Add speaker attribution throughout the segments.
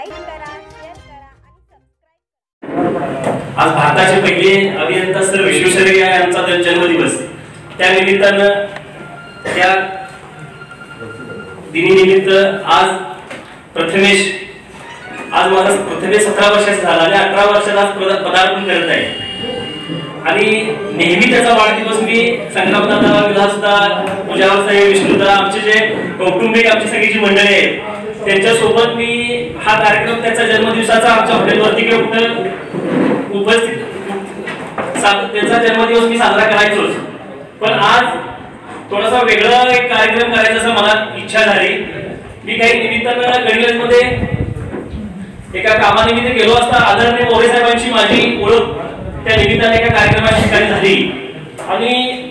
Speaker 1: Like करा, share करा आणि सबस्क्राईब.
Speaker 2: आज भारताचे पहिले अभियंता सर विश्वेश्वरय्या यांचा जन्मदिवस, त्या निमित्तानं त्या दिनीनिमित्त आज माझा प्रथमेश 17 वर्षाचा झाला आणि 18 वर्षात आज पदार्पण करत आहे. आणि नेहमी त्याचा वाढदिवस मी संग्रामदादा, विलासदा, पूजावरसाहेब, विष्णुदा, आमचे जे कौटुंबिक आमची सगळी जी मंडळी आहेत त्यांच्यासोबत मी हा कार्यक्रम त्याचा जन्मदिवसाचा आमच्या हॉटेलवरती उपस्थित त्याचा जन्मदिवस मी साजरा करायचोच. पण आज थोडासा वेगळा एक कार्यक्रम करायचा असं मला इच्छा झाली. मी काही निमित्तानं गडहिंग्लजमध्ये एका कामानिमित्त गेलो असता आदरणीय मोरे साहेबांची माझी ओळख त्या निमित्ताने एका कार्यक्रमाच्या ठिकाणी झाली. आणि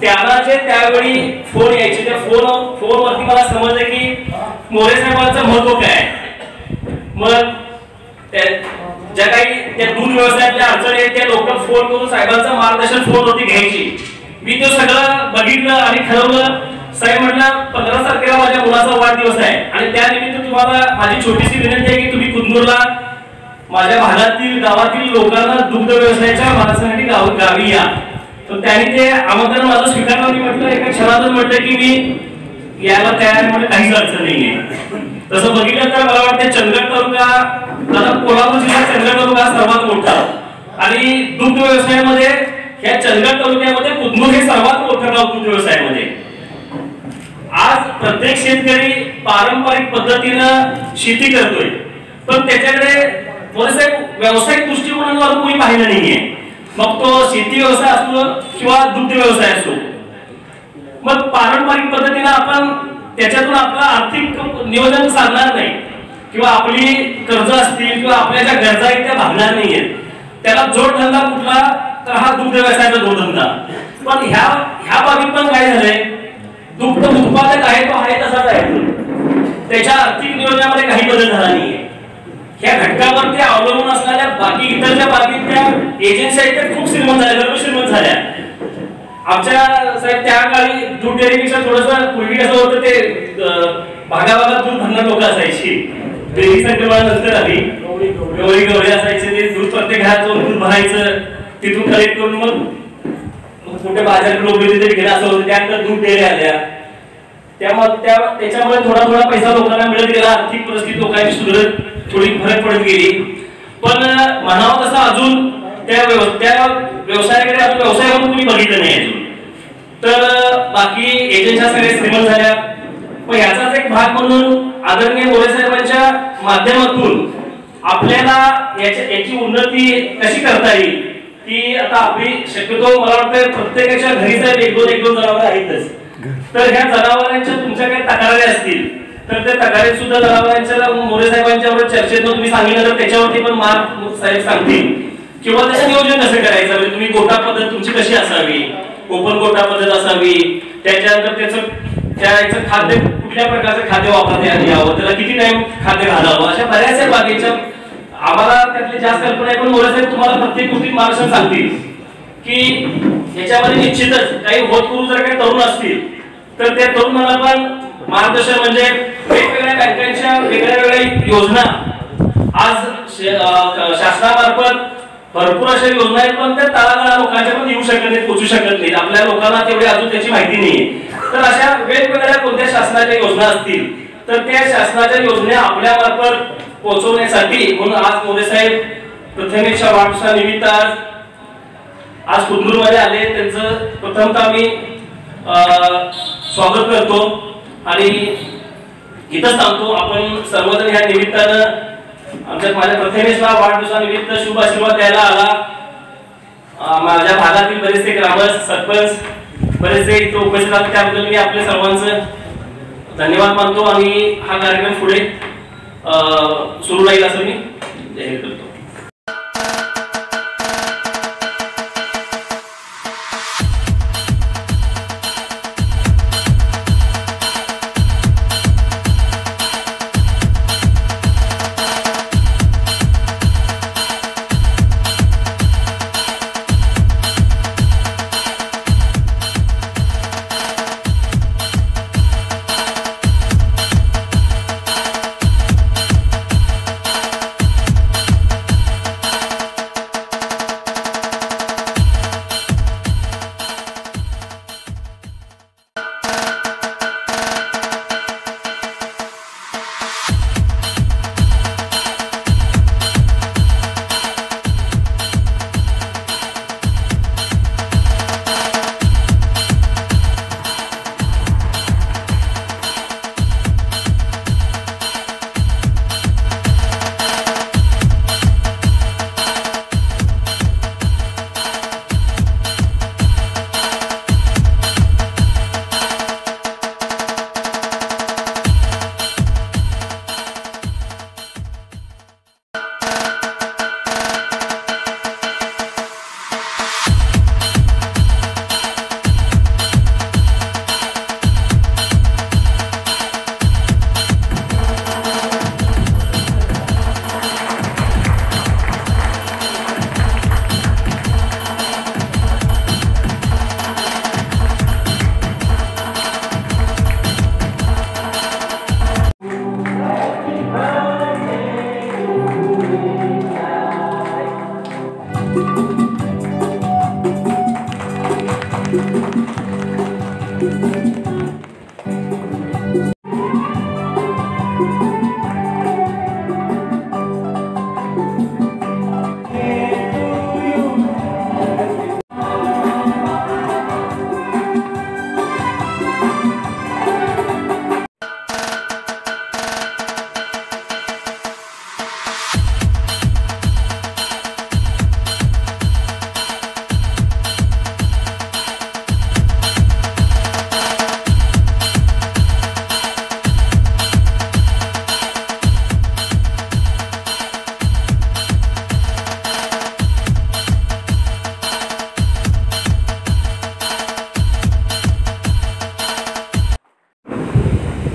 Speaker 2: त्याला जे त्यावेळी फोन यायचे, त्या फोनवरती मला समजलं की मोरे साहेबांचं महत्व काय. मग ज्या काही त्या दूध व्यवसायातल्या अडचणी आहेत त्या लोक फोन करून साहेबांचं मार्गदर्शन फोनवरती घ्यायची. मी ते सगळं बघितलं आणि ठरवलं. साहेब म्हटलं 15 तारखेला माझ्या मुलाचा वाढदिवस आहे आणि त्यानिमित्त तुम्हाला माझी छोटीशी विनंती आहे की तुम्ही कुदनूरला माझ्या भागातील गावातील लोकांना दुग्ध व्यवसायाच्या माणसासाठी गावी या. तर त्यांनी ते आमंत्रण माझं स्वीकारलं. मी म्हटलं एका क्षणातच म्हटलं की मी यायला तयार, म्हणजे काहीच अडचण नाहीये. तसं बघितलं तर मला वाटतं चंदगड तालुका, आता कोल्हापूर जिल्ह्यात चंदगड तालुका सर्वात मोठा आणि दुग्ध व्यवसायामध्ये या चंदगड तालुक्यामध्ये कुदनूर हे सर्वात मोठं गाव दुग्ध व्यवसायामध्ये. आज प्रत्येक शेतकरी पारंपरिक पद्धतीनं शेती करतोय, पण त्याच्याकडे व्यावसायिक दृष्टिकोनावर कोणी पाहिलं नाहीये. मग तो शेती व्यवसाय असतो किंवा दुग्ध व्यवसाय असतो. मग पारंपरिक पद्धतीनं आपण त्याच्यातून आपलं आर्थिक नियोजन साधणार नाही किंवा आपली कर्ज असतील किंवा आपल्या ज्या गरजा आहेत त्या भागणार नाहीयेत. त्याला जोडधंदा कुठला तर हा दुग्ध व्यवसायाचा जोडधंदा. पण ह्या बाबतीत पण काय झालंय, दुग्ध उत्पादक आहे तो आहे तसाच आहे, त्याच्या आर्थिक नियोजनामध्ये काही बदल झाला नाहीये. ह्या घटकावरती अवलंबून असणाऱ्या बाकी इतर ज्या बाबतीतल्या एजन्सी आहेत त्या खूप श्रीमंत झाल्या, गर्भ श्रीमंत झाल्या. आमच्या साहेब त्या काळी दूध डेअरीपेक्षा थोडंसं पूर्वी कसं होतं, ते भागाभागात दूध भरणार लोक असायची. डेअरी संकल्पनानंतर आली गवळी असायचे, ते दूध प्रत्येक घरात जाऊन दूध भरायचं, तिथून कलेक्ट करून मग कुठे बाजारात लोक घेऊन घेणं असं होतं. त्यानंतर दूध डेअरी आल्या, त्याच्यामुळे थोडा पैसा लोकांना मिळत गेला, आर्थिक परिस्थिती लोकांची सुधारत थोडी फरक पडत गेली. पण म्हणावं तसं अजून त्या व्यवसायाकडे अजून व्यवसाय म्हणून तुम्ही बघितलं नाही अजून. तर बाकी एजन्सी सगळ्या श्रीमंत झाल्या. पण याचाच एक भाग म्हणून आदरणीय मोरे साहेबांच्या माध्यमातून आपल्याला याची उन्नती कशी करता येईल, की आता आपली शक्यतो मला वाटतं प्रत्येकाच्या घरी साहेब एक दोन जनावर आहेतच. तर ह्या जनावरांच्या तुमच्या काही तक्रारी असतील तर त्या तक्रारीत सुद्धा जनावरांच्या मोरे साहेबांच्या चर्चेत तुम्ही सांगितलं तर त्याच्यावरती पण मार्ग साहेब सांगतील. किंवा त्याचं नियोजन कसं करायचं, म्हणजे तुम्ही गोठा पद्धत तुमची कशी असावी, ओपन गोठा पद्धत असावी, त्याच्यानंतर त्याचं खाद्य कुठल्या प्रकारचं खाद्य वापरता यावं, त्याला किती टाइम खाद्य घालावं, अशा बऱ्याचशा बाबीच्या आम्हाला त्यातली जास्त कल्पना आहे. पण मोरे साहेब तुम्हाला प्रत्येक गोष्टीत मार्गदर्शन सांगतील की याच्यामध्ये निश्चितच काही होतकरू जर काही तरुण असतील तर त्या तरुणांना पण मार्गदर्शन, म्हणजे वेगवेगळ्या बँकांच्या वेगळ्या योजना आज शासनामार्फत भरपूर अशा योजना आहेत, पण त्या तळागाळा लोकांच्या पण येऊ शकत नाहीत, पोहोचू शकत नाहीत. आपल्या लोकांना तेवढी अजून त्याची माहिती नाहीये. तर अशा वेगवेगळ्या कोणत्या शासनाच्या योजना असतील तर त्या शासनाच्या योजना आपल्या मार्फत पोहोचवण्यासाठी म्हणून आज मोरे साहेब प्रथमेशच्या वाढदिवसानिमित्त आज कुदनूरमध्ये आले. त्यांचं प्रथमतः मी स्वागत करतो आणि इथंच थांबतो. आपण सर्वजण ह्या निमित्तानं माझ्या प्रथमेशला वाढदिवसानिमित्त शुभ आशीर्वाद द्यायला आला. माझ्या भागातील बरेचसे ग्रामस्थ, सरपंच बरेचसे इथं उपस्थित आहेत, त्याबद्दल मी आपल्या सर्वांचं धन्यवाद मानतो आणि हा कार्यक्रम पुढे सुरू राहील असं मी जाहीर करतो.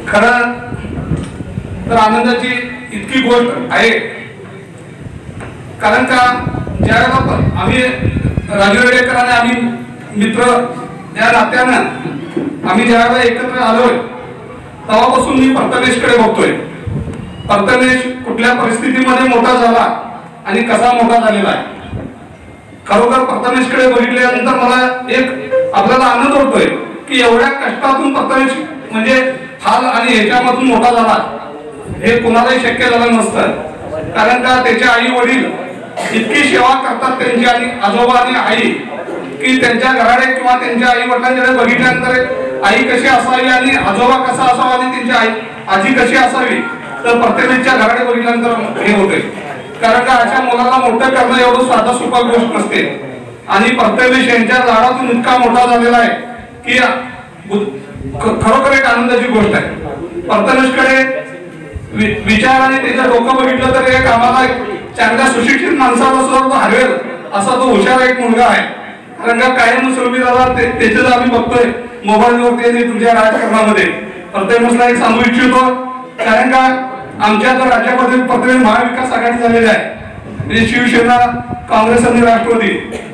Speaker 3: खरं तर आनंदाची इतकी गोष्ट आहे, कारण का ज्यावेळेला आम्ही राजू रेडेकर आणि आम्ही मित्र या नात्यानं आम्ही ज्यावेळेला एकत्र आलोय तेव्हापासून मी प्रथमेशकडे बघतोय. प्रथमेश कुठल्या परिस्थितीमध्ये मोठा झाला आणि कसा मोठा झालेला आहे. खरोखर प्रथमेशकडे बघितल्यानंतर मला एक आपल्याला आनंद होतोय की एवढ्या कष्टातून प्रथमेश म्हणजे हाल आणि ह्याच्यामधून मोठा झाला हे कुणालाही शक्य झालं नसतं. कारण का त्याचे आई वडील इतकी सेवा करतात त्यांची आणि आजोबा आणि आई की त्यांच्या घराकडे किंवा त्यांच्या आई वडिलांकडे बघितल्यानंतर आई कशी असावी आणि आजोबा कसा असावा आणि त्यांची आई आजी कशी असावी तर प्रत्येकाच्या घराकडे बघितल्यानंतर हे होते. कारण का अशा मुलाला मोठं करणं एवढं साधा सोपा गोष्ट नसते आणि प्रत्येक यांच्या लाडातून इतका मोठा झालेला आहे की खरोखर एक आनंदाची गोष्ट आहे. प्रथमेशकडे विचार आणि त्याचं डोकं बघितलं तर एक आम्हाला चांगल्या सुशिक्षित माणसाला सुद्धा तो हरवेल असा तो हुशार एक मुलगा आहे. कारण का कायम सुरभी दादा त्याच्याच आम्ही बघतोय मोबाईलवरती आणि तुमच्या राजकारणामध्ये. प्रथमेशला एक सांगू इच्छितो कारण का आमच्या तर राज्यामध्ये प्रथमेश महाविकास आघाडी झालेली आहे म्हणजे शिवसेना काँग्रेस आणि राष्ट्रवादी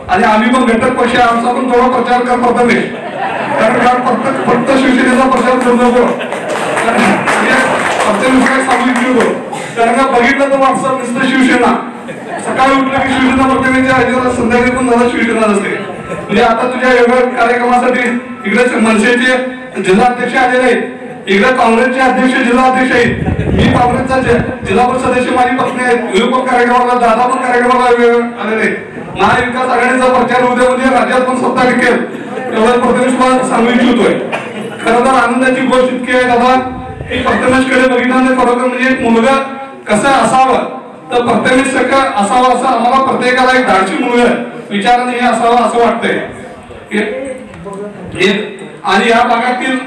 Speaker 3: आणि आम्ही पण घटक पक्ष आमचा पण थोडा प्रचार कर प्रथमेश. कारण फक्त शिवसेनेचा प्रचार करू नको प्रथमेश सांगू इच्छितो. कारण का बघितलं तर व्हॉट्सअप नुसतं शिवसेना सकाळी उठलं की शिवसेना प्रथमेशच्या आजीला संध्याकाळी पण झाला शिवसेना असते. म्हणजे आता तुझ्या वेगळ्या कार्यक्रमासाठी इकडे मनसेचे जिल्हाध्यक्ष आलेले आहेत, इकडे काँग्रेसचे अध्यक्ष जिल्हाध्यक्ष आहेत, मी काँग्रेसचा जिल्हा परिषद सदस्य माझी पत्नी आहेत, पण कार्यक्रमाला दादा पण कार्यक्रमाला आलेले. महाविकास आघाडीचा प्रचार उद्या म्हणजे राज्यात पण सत्ता टिकेल एवढं प्रथमेश सांगू इच्छितोय. खरं तर आनंदाची गोष्ट इतकी आहे दादा की प्रथमेशकडे बघितल्यानंतर खरोखर म्हणजे एक मुलगा कसं असावं तर प्रथमेश सगळं असावं असं आम्हाला प्रत्येकाला एक धाडशी मुलगा विचाराने हे असावं असं वाटतंय. आणि या भागातील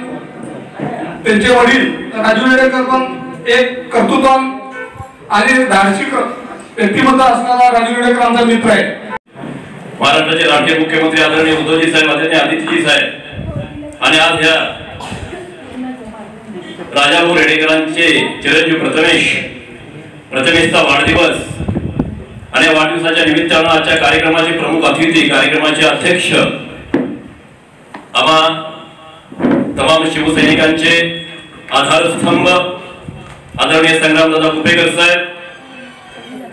Speaker 3: त्यांचे वडील राजू रेडेकर पण एक कर्तृत्वान आणि धाडशी व्यक्तिमत्व असणारा राजू रेडेकर आमचा मित्र आहे.
Speaker 2: महाराष्ट्राचे लाडके मुख्यमंत्री आदरणीय उद्धवजी साहेब आदरणीय आदित्यजी साहेब आणि आज या राजाभाऊ रेडेकरांचे चिरंजीव प्रथमेशचा वाढदिवस आणि वाढदिवसाच्या निमित्तानं आजच्या कार्यक्रमाचे प्रमुख अतिथी कार्यक्रमाचे अध्यक्ष आम्हा तमाम शिवसैनिकांचे आधारस्तंभ आदरणीय संग्रामदादा कुपेकर साहेब.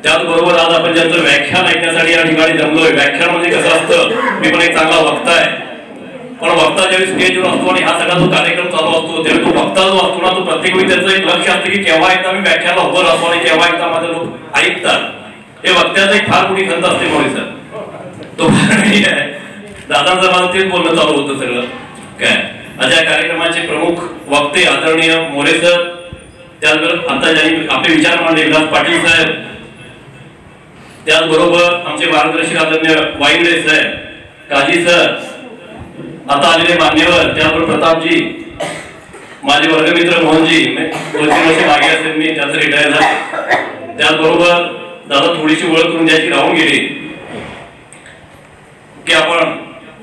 Speaker 2: त्याचबरोबर आज आपण ज्यांचं व्याख्यान ऐकण्यासाठी या ठिकाणी जमलोय. व्याख्यान म्हणजे कसं असतं मी पण एक चांगला वक्ता आहे पण वक्ता ज्यावेळी स्टेजवर असतो आणि हा सगळा जो कार्यक्रम चालू असतो त्यावेळी तो वक्ता जो असतो ना तो प्रत्येक वेळी त्याचं एक लक्ष असतं की केव्हा एकदा मी व्याख्यानाला उभं राहतो आणि केव्हा एकदा माझे लोक ऐकतात. हे वक्त्याचा एक फार मोठी खंत असते मोरे सर. तो नाही आहे दादांचं मला तेच बोलणं चालू होतं सगळं काय. अशा कार्यक्रमाचे प्रमुख वक्ते आदरणीय मोरे सर, त्याचबरोबर आता ज्यांनी आपले विचार मांडले विलास पाटील साहेब, त्याचबरोबर आमचे मार्गदर्शक आदरणीय वाईंगडे साहेब, काजी सर, आता आलेले मान्यवर, त्याचबरोबर प्रतापजी, माझे वर्गमित्र मोहनजी 2-3 वर्ष मागे असेल मी त्याचं रिटायर झाले. त्याचबरोबर दादा थोडीशी ओळख करून द्यायची राहून गेली की आपण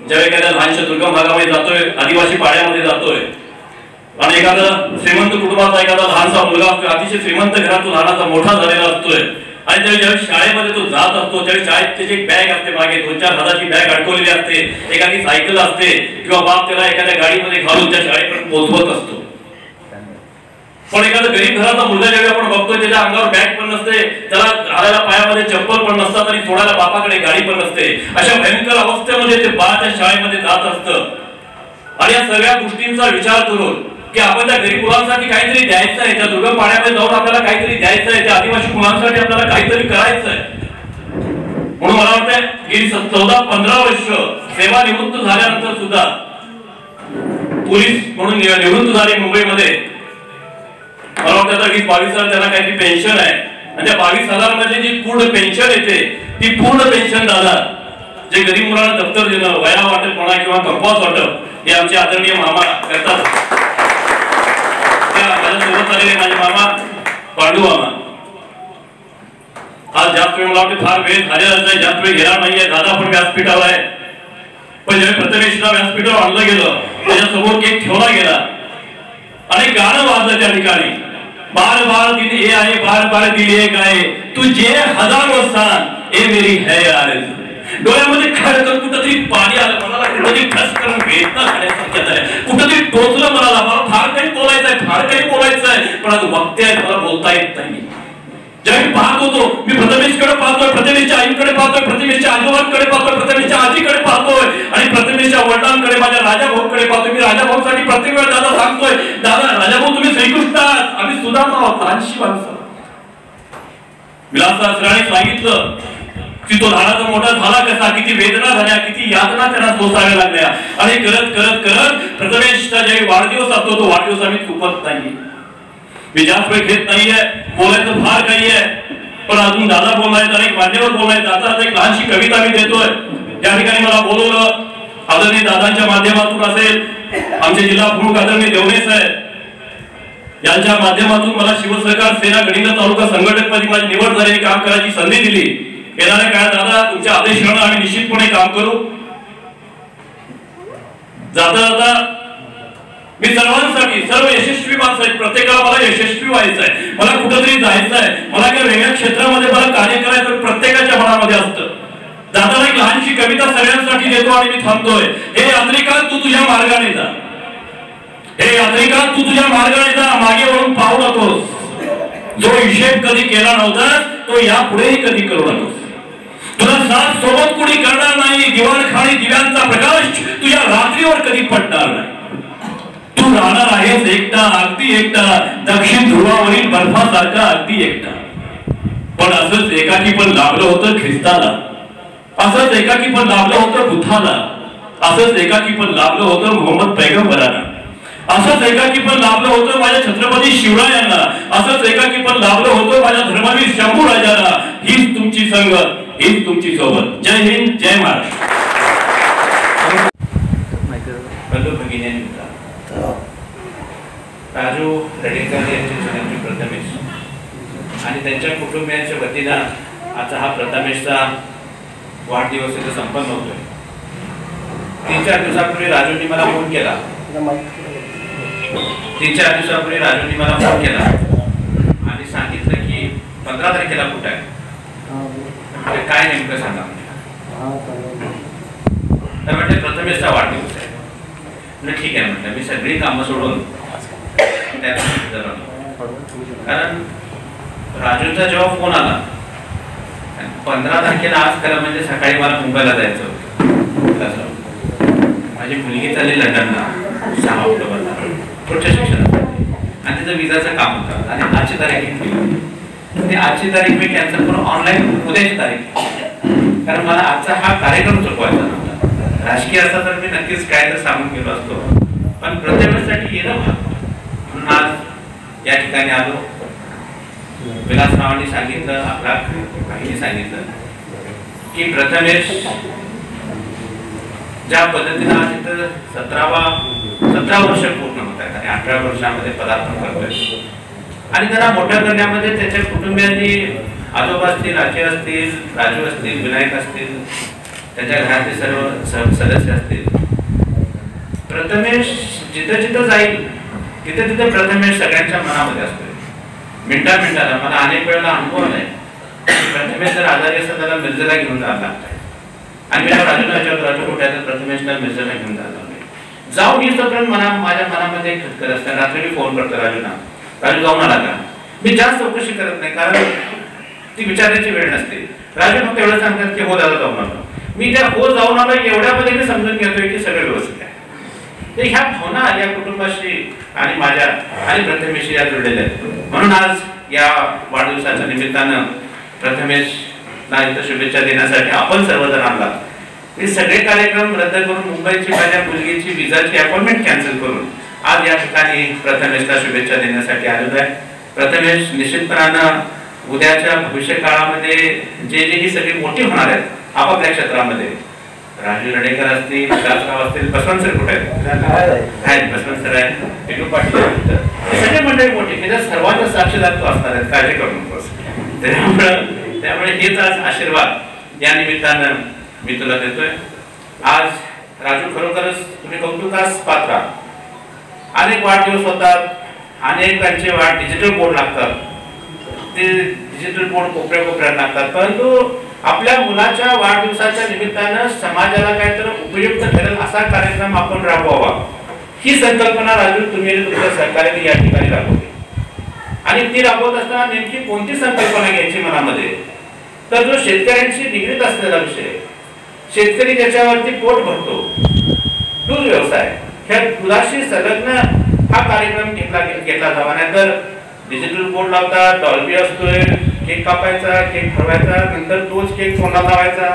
Speaker 2: ज्यावेळी एखाद्या लहानशा दुर्गम भागामध्ये जातोय आदिवासी पाड्यामध्ये जातोय आणि एखादा श्रीमंत कुटुंबाचा एखादा लहानसा मुलगा असतोय अतिशय श्रीमंत घरातून लहानाचा मोठा झालेला असतोय आणि ज्यावेळी शाळेमध्ये तो जात असतो त्यावेळी शाळेत त्याची एक बॅग असते मागे 2-4 हजाराची बॅग अडकवलेली असते, एखादी सायकल असते किंवा बाप त्याला एखाद्या गाडीमध्ये घालून त्या शाळेपर्यंत पोहोचवत असतो. पण एखादा गरीब घराचा मुलगा ज्यावेळी आपण बघतोय त्याच्या अंगावर बॅग पण नसते, त्याला घालायला पायामध्ये चप्पल पण नसतात आणि सोडायला बापाकडे गाडी पण नसते. अशा भयंकर अवस्थेमध्ये ते बाळ त्या शाळेमध्ये जात असतं आणि या सगळ्या गोष्टींचा विचार करून की आपण त्या गरीब मुलांसाठी काहीतरी द्यायचं आहे, त्या दुर्गम पाड्यामध्ये जाऊन आपल्याला काहीतरी द्यायचं आहे, त्या आदिवासी मुलांसाठी आपल्याला काहीतरी करायचं आहे. म्हणून मला वाटतं गेली 14-15 वर्ष सेवानिवृत्त झाल्यानंतर सुद्धा पोलीस म्हणून निवृत्त झाले मुंबईमध्ये. मला वाटतं आता 20-22 त्यांना काहीतरी पेन्शन आहे आणि त्या 22,000 मध्ये जी पूर्ण पेन्शन येते ती पूर्ण पेन्शन दादा जे गरीब मुलांना दप्तर देणं, वया वाटप म्हणा किंवा कंपास वाटप हे आमचे आदरणीय मामा करतात. माझ्यासोबत आलेले माझे मामा पांडू मामा आज जास्त वेळ मला वाटते फार वेळ झालेला आहे, जास्त वेळ गेला नाहीये. दादा पण व्यासपीठावर आहे, पण जेव्हा प्रथमेशला व्यासपीठावर आणलं गेलं त्याच्यासमोर केक ठेवला गेला आणि गाणं वाजलं त्या ठिकाणी. बार बार दिल ये आए, बार बार दिल ये गाए, तुझे हजारों सांग ए मेरी है आरज़ू. डोळ्यामध्ये खडकन कुठंतरी पाणी आलं, मला कुठंतरी ठस करून वेदना झाल्यासारख्या झाल्या, कुठंतरी टोचलं मला फार काही बोलायचं आहे, फार काही बोलायचं आहे, पण आज वक्ते आहे, मला बोलता येत नाही. जेव्हा मी पाहत होतो, मी प्रथमेशकडे पाहतोय, प्रथमेशच्या आईकडे पाहतोय, प्रथमेशच्या आजोबांकडे पाहतोय, प्रथमेशच्या आजीकडे पाहतोय आणि प्रथमेशच्या वडिलांकडे, माझ्या राजाभाऊकडे पाहतोय. मी राजाभाऊसाठी प्रत्येक वेळ दादा सांगतोय, दादा राजाभाऊ तुम्ही श्रीकृष्ण आहात, आम्ही सुदामा आहोत, लहानशी माणसं. विलासरावांनी सांगितलं की तो लहानाचा मोठा झाला कसा, किती वेदना झाल्या, किती यातना त्यांना सोसाव्या लागल्या आणि करत करत करत प्रथमेशचा ज्यावेळी वाढदिवस असतो तो वाढदिवस आम्ही चुकत नाही. मी जास्त वेळ घेत नाहीये, बोलायचं फार काही आहे, पण अजून दादा बोलायचं आणि मान्यवर बोलायचं. आता एक लहानशी कविता मी देतोय. त्या ठिकाणी मला बोलवलं आदरणीय दादांच्या माध्यमातून असेल, आमचे जिल्हा प्रमुख आदरणीय देवणे साहेब यांच्या माध्यमातून मला शिवसहकार सेना गडिंग तालुका संघटकपदी माझी निवड झालेली काम करायची संधी दिली. येणाऱ्या काळात दादा तुमच्या आदेशाने आम्ही निश्चितपणे काम करू. जाता जाता मी सर्वांसाठी, सर्व यशस्वी माणसं आहेत, प्रत्येकाला मला यशस्वी व्हायचं आहे, मला कुठेतरी जायचं आहे, मला काही वेगळ्या क्षेत्रामध्ये मला कार्य करायचं प्रत्येकाच्या मनामध्ये असतं. जाताना एक लहानशी कविता सगळ्यांसाठी देतो आणि मी थांबतोय. हे यात्रिका तू तुझ्या मार्गाने जा, हे यात्रिका तू तुझ्या मार्गाने जा, मागे वळून पाहू नकोस. जो हिशेब कधी केला नव्हता तो यापुढेही कधी करू नकोस. तुला साथ सोबत कुणी करणार नाही, दिवाणखाणी दिव्यांचा प्रकाश तुझ्या रात्रीवर कधी पडणार नाही. तू राहणार आहेस एकटा, अगदी एकटा, दक्षिण ध्रुवावरील बर्फासारखा अगदी एकटा. पण असंच एकाकी पण लाभलं होतं ख्रिस्ताला, असंच एकाकी पण लाभलं होतं बुद्धाला, असंच एकाकी पण लाभलं होतं मोहम्मद पैगंबरांना, असंच एकाकी पण लाभलं होतं माझ्या छत्रपती शिवरायांना, असंच एकाकी पण लाभलं होतं माझ्या धर्मवीर शंभू राजाला. हीच तुमची संगत, हीच तुमची सोबत. जय हिंद, जय महाराष्ट्र.
Speaker 4: राजू रेडेकर यांचे सोन्याची प्रथमेश आणि त्यांच्या कुटुंबियांच्या वतीनं आता हा प्रथमेशचा वाढदिवस इथे संपन्न होतोय. 3-4 दिवसापूर्वी राजूंनी मला फोन केला. 3-4 दिवसापूर्वी राजूंनी मला फोन केला आणि सांगितलं की 15 तारखेला कुठं आहे, म्हणजे काय नेमकं सांगा. तर म्हणजे प्रथमेशचा वाढदिवस आहे. म्हणजे ठीक आहे म्हटलं, मी सगळी कामं सोडून कारण राजूचा जेव्हा फोन आला 15 तारखेला, आज खरं म्हणजे सकाळी मला मुंबईला जायचं होतं. माझी मुलगी चालली लंडनला 6 ऑक्टोबरला पुढच्या शिक्षणासाठी आणि तिचं विजाचं काम होतं आणि आजची तारीख घेतली. आजची तारीख मी कॅन्सल करून ऑनलाईन उद्याची तारीख, कारण मला आजचा हा कार्यक्रम चुकवायचा नव्हता. राजकीय असता तर मी नक्कीच काय तर सांगून गेलो असतो, पण प्रथमेशसाठी येणं भाग म्हणून आज या ठिकाणी आलो. विलासरावांनी सांगितलं, आपला काहींनी सांगितलं की प्रथमेश ज्या पद्धतीनं आज इथं 17 वर्ष पूर्ण होत आहेत आणि 18 वर्षामध्ये पदार्पण करतोय आणि त्यांना मोठ्या करण्यामध्ये त्याच्या कुटुंबियांनी, आजोबा असतील, आजी असतील, राजू असतील, विनायक असतील, त्याच्या घरातले सर्व सदस्य असतील. प्रथमेश जिथं जिथं जाईल तिथे तिथे प्रथमेश सगळ्यांच्या मनामध्ये असतोय. मिनिटाला मला अनेक वेळेला अनुभव आलाय. प्रथमेश जर आजारी असता त्याला मिरजेला घेऊन जायला लागतंय आणि मी राजूला राजू कुठे आहे, प्रथमेशला मिरजेला घेऊन जायला लागले. जाऊन येतोपर्यंत माझ्या मनामध्ये एक खटकर असतं. रात्री मी फोन करतो राजूला, राजू जाऊन आला का. मी जास्त चौकशी करत नाही, कारण ती विचारायची वेळ नसते. राजू फक्त एवढं सांगतात की हो दादा जाऊन आलो. मी त्या हो जाऊन आलो एवढ्यामध्ये मी समजून घेतोय की सगळं व्यवस्थित आहे. तर ह्या भावना या कुटुंबाशी आणि माझ्या आणि प्रथमेशशी या जोडलेल्या आहेत. म्हणून आज या वाढदिवसाच्या निमित्तानं प्रथमेशला इथं शुभेच्छा देण्यासाठी आपण सर्वजण आला. हे सगळे कार्यक्रम रद्द करून मुंबईची माझ्या मुलगीची विजाची अपॉइंटमेंट कॅन्सल करून आज या ठिकाणी प्रथमेशला शुभेच्छा देण्यासाठी आलेलो आहे. प्रथमेश निश्चितपणानं उद्याच्या भविष्य काळामध्ये जे ही सगळी मोठी होणार आहेत आपापल्या क्षेत्रामध्ये, राजू रडेकर असतील, विकासराव असतील, बसवंत सर कुठे आहेत, बसवंत सर आहेत, पिलू पाटील आहेत, हे सगळे मंडळी मोठी हे सर्वांचा साक्षीदारत्व असणार आहेत, काळजी करू नकोस. त्यामुळे हेच आज आशीर्वाद या निमित्तानं मी तुला देतोय. आज राजू खरोखरच तुम्ही कौतुकास पात्र. अनेक वाढदिवस होतात, अनेकांचे डिजिटल बोर्ड लागतात, ते डिजिटल बोर्ड कोपऱ्या कोपऱ्यात लागतात, परंतु आपल्या मुलाच्या वाढदिवसाच्या निमित्तानं समाजाला काहीतरी उपयुक्त ठरेल असा कार्यक्रम आपण राबवावा ही संकल्पना राजू तुम्ही तुमच्या सहकार्याने या ठिकाणी राबवली. आणि ती राबवत असताना नेमकी कोणती संकल्पना घ्यायची मनामध्ये, तर जो शेतकऱ्यांशी निगडीत असलेला विषय, शेतकरी ज्याच्यावरती पोट भरतो, दूध व्यवसाय, ह्या दुधाशी संलग्न हा कार्यक्रम घेतला जावा. नाही तर डिजिटल बोर्ड लावतात, डॉल्बी असतोय, केक कापायचा, केक ठरवायचा, नंतर तोच केक तोंडात लावायचा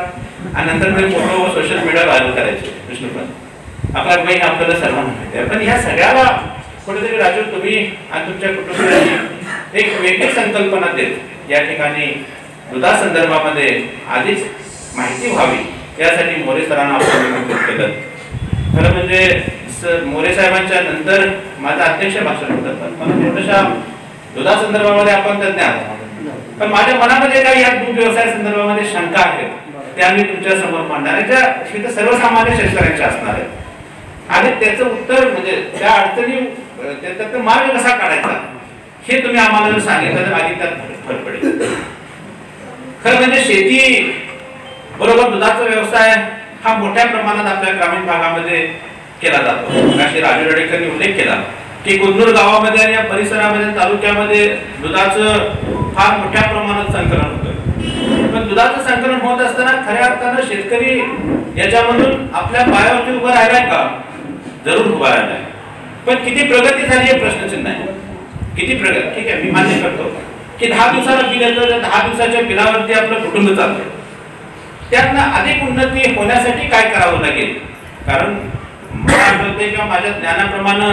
Speaker 4: आणि नंतर ते फोटो सोशल मीडियावर व्हायरल करायचे. विष्णुपण आपला बहीण आपल्याला सर्वांना माहिती आहे. पण ह्या सगळ्याला कुठेतरी राजू तुम्ही आणि तुमच्या कुटुंबाची एक वेगळी संकल्पना देत या ठिकाणी दुधा संदर्भामध्ये आधीच माहिती व्हावी यासाठी मोरे सरांना आपण केलं. खरं म्हणजे मोरे साहेबांच्या नंतर माझं अध्यक्ष भाषण होतं, पण छोट्याशा दुधा संदर्भामध्ये आपण तज्ञ आहात, पण माझ्या मनामध्ये काही या दूध व्यवसाय संदर्भामध्ये शंका आहेत, त्या मी तुमच्या समोर मांडणार, ज्या सर्वसामान्य शेतकऱ्यांच्या असणार आहेत आणि त्याचं उत्तर म्हणजे त्या अडचणी त्याचा मार्ग कसा काढायचा हे तुम्ही आम्हाला जर सांगितलं तर आधी त्यात फरक पडेल. खरं म्हणजे शेती बरोबर दुधाचा व्यवसाय हा मोठ्या प्रमाणात आपल्या ग्रामीण भागामध्ये केला जातो. अशी राजू रडेकरांनी उल्लेख केला की कुन्नूर गावामध्ये आणि या परिसरामध्ये तालुक्यामध्ये दुधाचं फार मोठ्या प्रमाणात संकलन होतं. पण दुधाचं संकलन होत असताना खऱ्या अर्थानं शेतकरी याच्यामधून आपल्या पायावरती उभा राहिलाय का? जरूर उभा राहिलाय. पण किती प्रगती झाली हे प्रश्नचिन्ह आहे. किती प्रगती? ठीक आहे, मी मान्य करतो की 10 दिवसाला बिल येतं, त्या 10 दिवसाच्या बिलावरती आपलं कुटुंब चालतं. त्यातनं अधिक उन्नती होण्यासाठी काय करावं लागेल? कारण मला आठवते किंवा माझ्या ज्ञानाप्रमाणे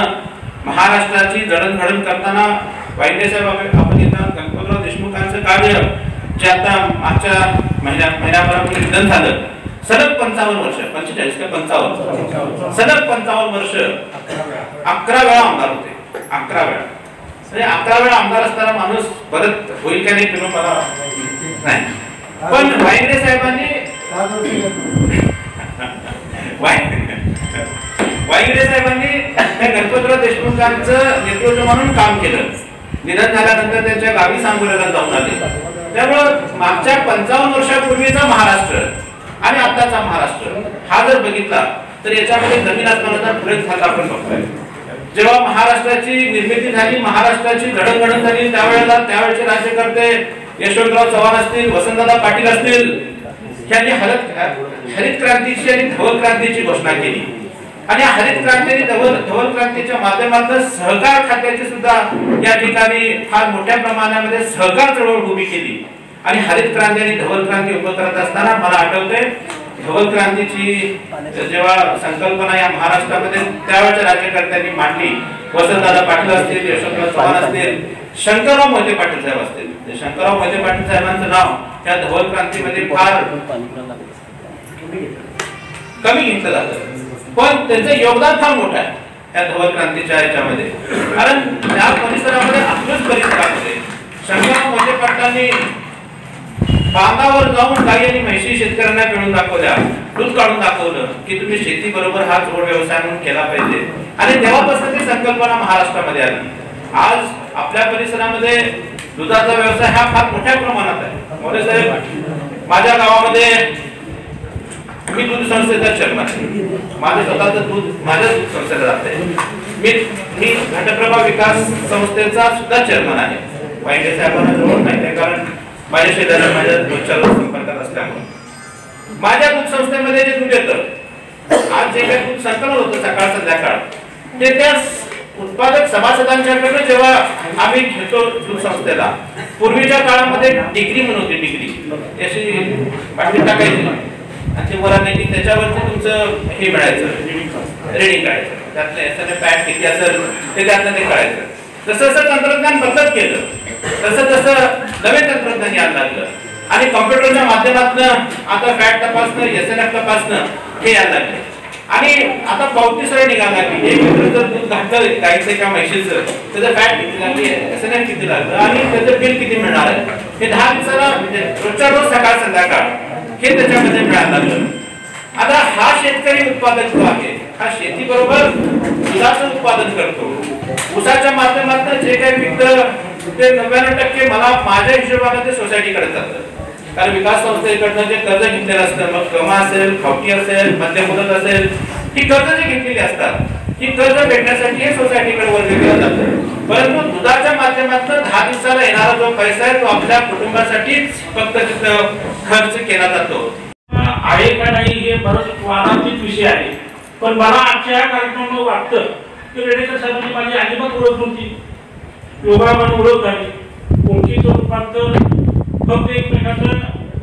Speaker 4: महाराष्ट्राची जडणघडण करताना वायदे साहेब आपण इथं गणपतराव देशमुखांचं कार्य जे आता मागच्या महिन्याभरापूर्वी निधन झालं, सलग 55 वर्ष, 45 का 55, सलग 55 वर्ष 11 वेळा आमदार होते. 11 वेळा म्हणजे 11 वेळा आमदार असताना माणूस परत होईल का नाही किंवा मला नाही. पण वायदे साहेबांनी गणपतराव देशमुखांचं नेतृत्व म्हणून काम केलं. निधन झाल्यानंतर त्यांच्या गावी सांगोल्याला जाऊन आले. त्यामुळं मागच्या 55 वर्षापूर्वीचा महाराष्ट्र आणि आताचा महाराष्ट्र हा जर बघितला तर याच्यामध्ये जमीन आसमानाचा फरक झाला आपण बघतोय. जेव्हा महाराष्ट्राची निर्मिती झाली, महाराष्ट्राची जडणघडण झाली, त्यावेळेचे राज्यकर्ते यशवंतराव चव्हाण असतील, वसंतदादा पाटील असतील, यांनी हरित क्रांतीची आणि धवल क्रांतीची घोषणा केली. आणि हरित क्रांती आणि धवल क्रांतीच्या माध्यमातून सहकार खात्याची सुद्धा या ठिकाणी फार मोठ्या प्रमाणामध्ये सहकार चळवळ उभी केली. आणि हरित क्रांती आणि धवल क्रांती उभं करत असताना मला आठवतंय धवल क्रांतीची जेव्हा संकल्पना या महाराष्ट्रामध्ये त्यावेळेच्या राज्यकर्त्यांनी मांडली, वसंतदादा पाटील असतील, यशवंतराव चव्हाण असतील, शंकरराव मोहिते पाटील साहेब असतील. शंकरराव मोहिते पाटील साहेबांचं नाव त्या धवल क्रांतीमध्ये फार कमी घेतलं जातं, पण त्यांचं योगदान फार मोठं आहे या धवल क्रांतीच्या याच्यामध्ये. कारण त्या परिसरामध्ये आपल्याच परिसरामध्ये शंकरराव मोहिते पाटलांनी बांधावर जाऊन गाई आणि म्हशी शेतकऱ्यांना मिळून दाखवल्या, दूध काढून दाखवलं की तुम्ही शेती बरोबर हा जोड व्यवसाय म्हणून केला पाहिजे. आणि तेव्हापासून ती संकल्पना महाराष्ट्रामध्ये आली. आज आपल्या परिसरामध्ये दुधाचा व्यवसाय हा फार मोठ्या प्रमाणात आहे. मोरे साहेब, माझ्या गावामध्ये मी दूध संस्थेचा चेअरमन आहे. माझं स्वतःचं दूध माझ्या दूध संस्थेला जाते. मी घटप्रभा विकास संस्थेचा सुद्धा चेअरमन आहे. वायदे साहेबांना जवळ माहिती आहे, कारण माझ्या शेजारी माझ्या दूधच्या संपर्कात असल्यामुळे माझ्या दूध संस्थेमध्ये जे दूध येतं आज जे काही दूध संकलन होतं सकाळ संध्याकाळ ते त्या उत्पादक सभासदांच्याकडे जेव्हा आम्ही घेतो दूध संस्थेला, पूर्वीच्या काळामध्ये डिग्री म्हणून होती, डिग्री अशी बाटली टाकायची आणि ते वर आणायची, त्याच्यावरती तुमचं हे मिळायचं, रेडिंग काढायचं, त्यातलं एसएनएफ फॅट किती असेल ते त्यातलं ते कळायचं. जसं जसं तंत्रज्ञान बदलत गेलं तसं तसं नवे तंत्रज्ञान यायला लागलं आणि कॉम्प्युटरच्या माध्यमातून आता फॅट तपासणं, एसएनएफ तपासणं हे यायला लागलं. आणि आता पावती सरळ निघाला की एक लिटर जर दूध घातलं गाईचं किंवा म्हशीचं त्याचं फॅट किती लागली, एसएनएफ किती लागलं आणि त्याचं बिल किती मिळणार आहे हे 10 दिवसाला म्हणजे रोजच्या रोज सकाळ संध्याकाळ हे त्याच्यामध्ये मिळायला लागलं. आता हा शेतकरी उत्पादक जो आहे हा शेती बरोबर दुधाचं उत्पादन करतो. ऊसाच्या माध्यमातून जे काही पिकतं ते 99% मला माझ्या हिशोबाने ते सोसायटीकडे जातं. कारण विकास संस्थेकडनं जे कर्ज घेतलेलं असतं, मग कमा असेल, खावटी असेल, मध्यम मुदत असेल, ही कर्ज जी घेतलेली असतात ही कर्ज भेटण्यासाठी हे सोसायटीकडे वर्ग केलं जातं. परंतु दुधाच्या माध्यमातून 10 दिवसाला येणारा जो पैसा आहे तो आपल्या कुटुंबासाठीच फक्त तिथं खर्च केला जातो.
Speaker 5: आहे का नाही हे बरंच वादातीत विषय आहे, पण मला आजच्या या कार्यक्रमाला वाटतं की रेडेकर साहेबांनी माझी अजिबात ओळख नव्हती, योगायोगाने ओळख झाली. ओळखीचं रूपांतर फक्त एकमेकाचं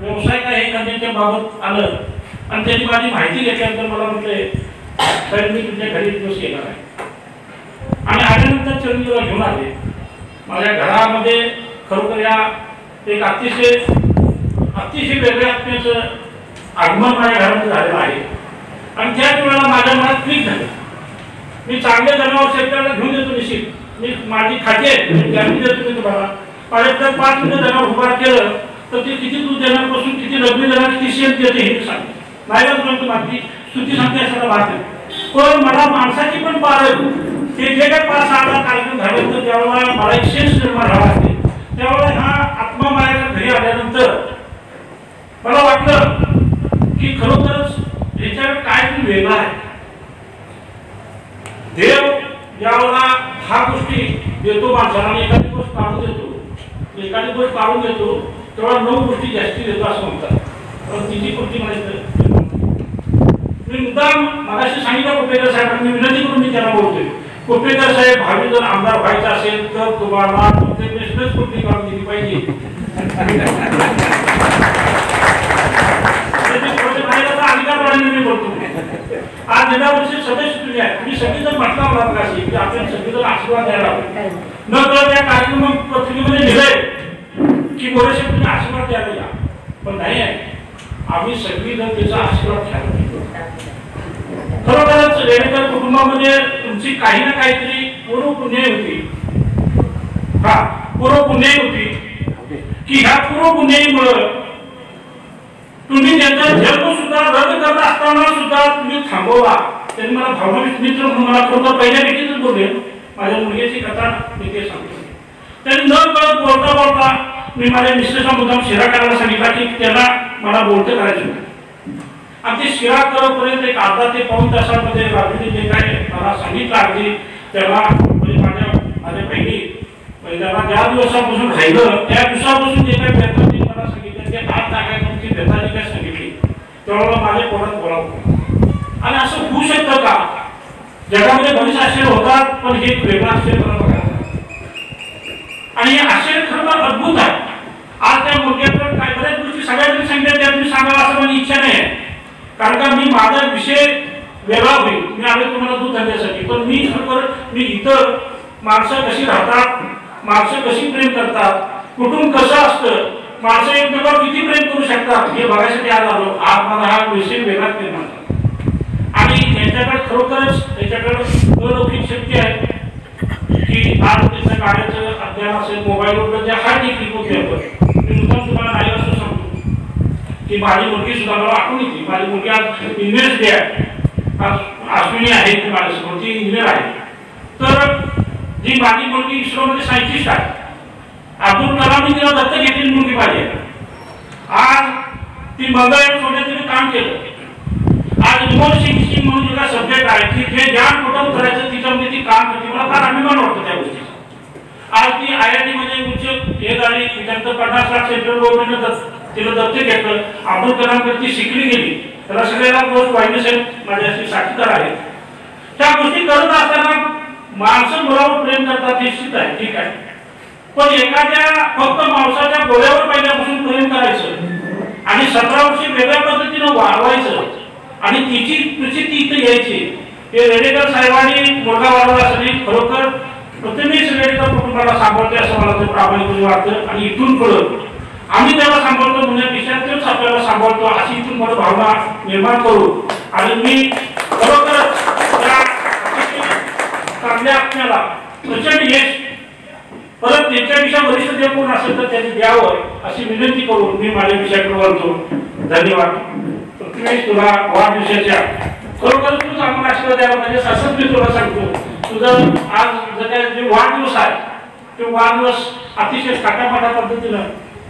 Speaker 5: व्यवसाय काय हे करण्याच्या बाबत आलं आणि त्यांनी माझी माहिती घेतल्यानंतर मला म्हटले साहेब मी तुमच्या घरी दिवस येणार आहे. आणि आल्यानंतर चिरंजीवला घेऊन आले. माझ्या घरामध्ये खरोखर या एक अतिशय वेगळ्या आत्म्याचं आगमन माझ्या घरामध्ये झालेलं आहे. आणि त्याच वेळेला माझ्या मनात क्लिक झालं, मी चांगले जनावर शेतकऱ्याला घेऊन देतो निश्चित, मी माझी खाती आहे गॅरंटी देतो मी तुम्हाला. माझ्याकडे 5 मिनिटं जनावर उभा केलं तर ते किती दूध देण्यापासून किती लग्न देणार किती शेत देते हे सांगते. नाही म्हणतो माझी स्तुती सांगते असायला बात आहे. पण मला माणसाची पण पार ते जे काही 5-6 कार्यक्रम झाले होते त्यावेळेला मला एक सेन्स निर्माण झाला असते. त्यावेळेला हा आत्मा माझ्या घरी आल्यानंतर मला वाटलं की खरोखरच याच्यावर काय तरी वेगळं आहे. देव ज्यावेळेला हा गोष्टी देतो माणसाला, एखादी गोष्ट काढून देतो, एखादी गोष्ट काढून देतो तेव्हा 9 गोष्टी जास्ती देतो असं म्हणतात. पण तिची गोष्टी म्हणायचं मी मुद्दाम मगाशी सांगितलं कोपेकर साहेबांनी, विनंती करून मी त्यांना बोलतोय. कोपेकर साहेब भावी जर आमदार व्हायचं असेल तर तुम्हाला तुमचे बेस्टच कुठली काढून दिली पाहिजे. अधिकार बोलतो आज जिल्हा परिषद सदस्य तुम्ही आहे, तुम्ही सगळीजण म्हटला मला की आपण सगळीजण आशीर्वाद द्यायला न तर त्या कार्यक्रम पत्रिकेमध्ये लिहिलंय की मोरेशेठ तुम्ही आशीर्वाद द्यायला या, पण नाही आहे. आम्ही सगळीजण त्याचा आशीर्वाद घ्यायला. खरोखरच रेडेकर कुटुंबामध्ये तुमची काही ना काहीतरी पूर्वपुण्याई होती. हा पूर्वपुण्याई होती की ह्या पूर्वपुण्याईमुळं तुम्ही त्यांचा जन्म सुद्धा रद्द करत असताना सुद्धा तुम्ही थांबवला. त्यांनी मला भावनिक मित्र म्हणून मला खरोखर पहिल्यापैकीच बोलले. माझ्या मुलगीची कथा मी ते सांगतो. त्यांनी न कळत बोलता बोलता मी माझ्या मिस्टरचा मुद्दाम शिरा करायला सांगितला की त्याला मला बोलतं करायचं होतं. आणि ते शिरा करपर्यंत एक अर्धा ते पाऊण तासामध्ये रात्रीने जे काय मला सांगितलं अगदी त्याला म्हणजे माझ्या बहिणी त्याला ज्या दिवसापासून राहिलं त्या दिवसापासून जे काय बेताची मला सांगितलं ते हात टाकायचं तुमची बेताची काय सांगितली त्यावेळेला माझ्या पोरात बोलावं. आणि असं होऊ शकतं का? जगामध्ये बरेच आश्चर्य होतात पण हे वेगळं आश्चर्य मला बघायला. आणि हे आश्चर्य खरं अद्भुत आहे. आज त्या मुलग्याकडे काय बऱ्याच गोष्टी सगळ्या सांगितल्या त्या तुम्ही सांगावं असं माझी इच्छा नाही आहे. कारण का मी माझा विषय वेगळा होईल. मी आले तुम्हाला दूध धंद्यासाठी, पण मी इतर माणसं कशी राहतात, माणसं कशी प्रेम करतात, कुटुंब कसं असतं, माणसं एकमेकांवर किती प्रेम करू शकतात हे बघायसाठी आज आलो. आज मला हा विषय वेगळाच निर्माण झाला. आणि यांच्याकडे खरोखरच याच्याकडे अलौकिक शक्ती आहे की आज त्याचं कार्याचं अध्ययन असेल मोबाईलवर जे हा टेक्निक होते. मी मुद्दाम तुम्हाला नाही असं सांगतो की माझी मुलगी सुद्धा मला आठवण येते. माझी मुलगी आज इंजिनियर डे आहे, आज अश्विनी आहे ती माझ्यासमोर, ती इंजिनियर आहे. तर जी माझी मुलगी इस्रोमध्ये सायंटिस्ट आहे. अब्दुल कलामने तिला दत्तक घेतलेली मुलगी पाहिजे. आज ती मंगळयान सोडण्याचं काम केलं. आज रिमोट सेन्सिंग म्हणून जो सब्जेक्ट आहे की जे ज्ञान कुठं करायचं तिच्यामध्ये ती काम करते. मला फार अभिमान वाटतो त्या गोष्टीचा. आज ती IIT मध्ये उच्च हे झाली, त्यानंतर 50 लाख सेंट्रल गव्हर्नमेंटनं तिला दत्तक घेतलं. अब्दुल कलाम ती शिकली गेली त्याला सगळ्याला गोष्ट वाहिनी साहेब माझ्याशी साक्षीदार आहेत. त्या गोष्टी करत असताना माणसं मुलावर प्रेम करतात निश्चित आहे, ठीक आहे. पण एखाद्या फक्त मांसाच्या गोळ्यावर पहिल्यापासून प्रेम करायचं आणि 17 वर्षी वेगळ्या पद्धतीनं वाढवायचं आणि तिची ती इथं यायची, हे रेडेकर साहेबांनी मोठा वाढवला असणे खरोखर प्रथमेश रेडेकर कुटुंबाला सांभाळते असं मला ते प्रामाणिकपणे वाटतं. आणि इथून पुढं आम्ही त्याला सांभाळतो म्हणण्यापेक्षा तेच आपल्याला सांभाळतो अशी इथून मला भावना निर्माण करू. आणि मी खरोखरच त्या चांगल्या आत्म्याला प्रचंड यश परत त्यांच्यापेक्षा वरिष्ठ जे कोण असेल तर त्यांनी द्यावं अशी विनंती करून मी माझ्या विषयाकडे वळतो. धन्यवाद. पृथ्वीश, तुला वाढदिवसाच्या खरोखर तूच आम्हाला आशीर्वाद द्यायला पाहिजे असंच मी तुला सांगतो. तुझं आज जे वाढदिवस आहे ते वाढदिवस अतिशय काटापाटा पद्धतीनं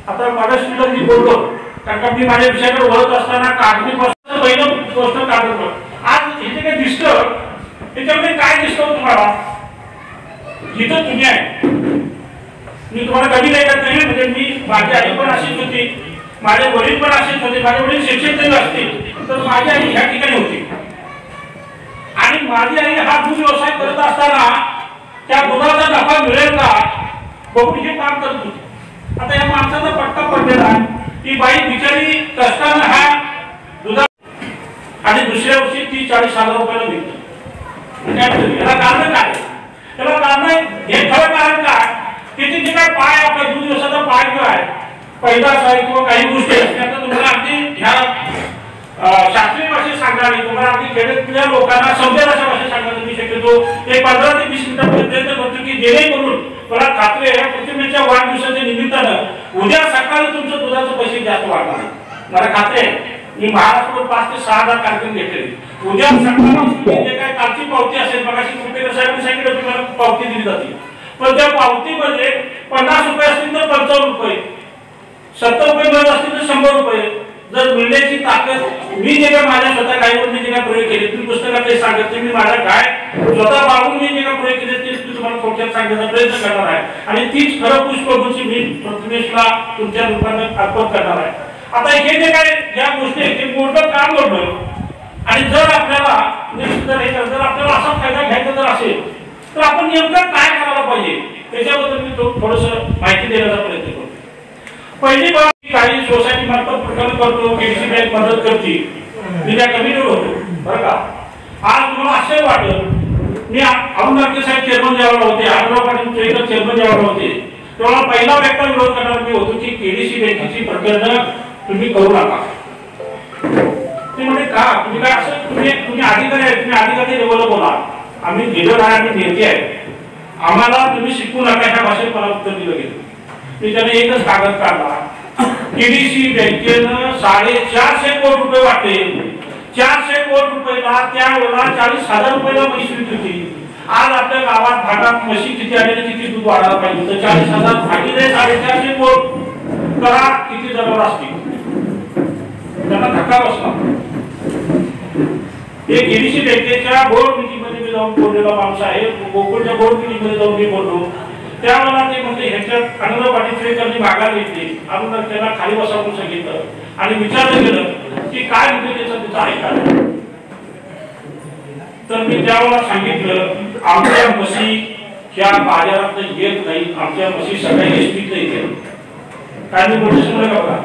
Speaker 5: आता माझ्या मी बोलतो कारण का मी माझ्या विषयाकडे वळत असताना काढणीपासून पहिलं गोष्ट काढतो. आज इथे काय दिसतं त्याच्यामध्ये काय दिसतं तुम्हाला? जिथं तुम्ही आहे मी तुम्हाला कधी नाही करत नाही. म्हणजे मी माझी आई पण अशीच होती, माझे वडील पण असेच होते. माझे वडील शिक्षक जरी असतील तर माझी आई ह्या ठिकाणी होती. आणि माझी आई हा दूध व्यवसाय करत असताना त्या दुधाचा नफा मिळेल का बघून हे काम करत होती. आता या माणसाचा पट्टा पडलेला आहे. ती बाई बिचारी कष्टानं हा दुधा आणि दुसऱ्या वर्षी 30-40 रुपयाला विकतो. याला कारण काय? त्याला कारण हे खरं कारण काय? त्याचे जे काय पाय आपल्या दूध व्यवसायाचा पाय जो आहे पैदास आहे किंवा काही गोष्टी असतात तुम्हाला अगदी ह्या शास्त्रीय भाषेत सांगणार नाही. तुम्हाला अगदी खेड्यातल्या लोकांना समजेल अशा भाषेत सांगण्याचा मी शक्यतो एक 15 ते 20 मिनिटांपर्यंत प्रयत्न करतो की जेणेकरून मला खात्री आहे पृथ्वीच्या वाढदिवसाच्या निमित्तानं उद्या सकाळी तुमचं दुधाचे पैसे जास्त वाढणार. मला खात्री आहे मी महाराष्ट्रात 5 ते 6 हजार कार्यक्रम घेतले. उद्या सकाळी जे काय कालची पावती असेल मगाशी कुठे साहेबांनी सांगितलं तुम्हाला पावती दिली जाते. पण त्या पावतीमध्ये 50 रुपये असतील तर 55 रुपये, 70 रुपये मिळत असतील तर 100 रुपये जर मिळण्याची ताकद मी जे काय माझ्या स्वतः गायीवर मी जे काय प्रयोग केले तुम्ही पुस्तकात ते सांगत मी माझ्या गाय स्वतः बाळगून मी जे काय प्रयोग केले ते तुम्हाला थोडक्यात सांगण्याचा प्रयत्न करणार आहे. आणि तीच खरं पुष्पगुच्छ मी प्रथमेशला तुमच्या रूपाने अर्पण करणार आहे. आता हे जे काय या गोष्टी आहेत ते मोठं काम घडलं. आणि जर आपल्याला जर आपल्याला असा फायदा घ्यायचा जर असेल तर आपण नेमकं काय करायला पाहिजे त्याच्याबद्दल मी थोडंसं माहिती देण्याचा प्रयत्न करतो. पहिली बाब काही सोसायटी मार्फत प्रकल्प करतो, केडीसी बँक मदत करते, मी त्या कमिटीवर होतो बरं का. आज तुम्हाला आश्चर्य वाटलं मी अरुण नागरे साहेब चेअरमन जेव्हा होते, आढळराव पाटील चेअरमन जेव्हा होते तेव्हा पहिला व्यक्ती विरोध करणार मी होतो की केडीसी बँकेची प्रकरणं तुम्ही करू नका. ते म्हणजे का तुम्ही काय असं तुम्ही अधिकारी आहे, तुम्ही अधिकारी लेवलला बोला, आम्ही लिडर आहे, आम्ही नेते आहे, आम्हाला तुम्ही शिकवू नका ह्या भाषेत मला उत्तर दिलं गेलं. मी त्याने एकच कागद काढला. केडीसी बँकेनं 450 कोटी रुपये वाटले. 400 कोटी रुपयाला त्यावेळेला 40,000 रुपयाला म्हशी विकली होती. आज आपल्या गावात भागात म्हशी किती आलेली किती दूध वाढायला पाहिजे तर 40,000 भागीले 450 कोटी करा किती जनावर असतील त्यांना धक्का बसला. हे केडीसी बँकेच्या बोर्ड मीटिंगमध्ये मी जाऊन बोललेला माणूस आहे. गोकुळच्या बोर्ड मीटिंगमध्ये जाऊन मी बोललो त्यावेळेला ते म्हणजे ह्याच्यात आढळराव पाटील माघार घेतली. अरुण त्याला खाली बसावून सांगितलं आणि विचारलं गेलं की काय म्हणजे त्याचं ऐकायला. तर मी त्यावेळेला सांगितलं आमच्या म्हशी ह्या बाजारात येत नाही, आमच्या म्हशी सगळ्या एसटीत येतात. काय मी बोलतो समजा बघा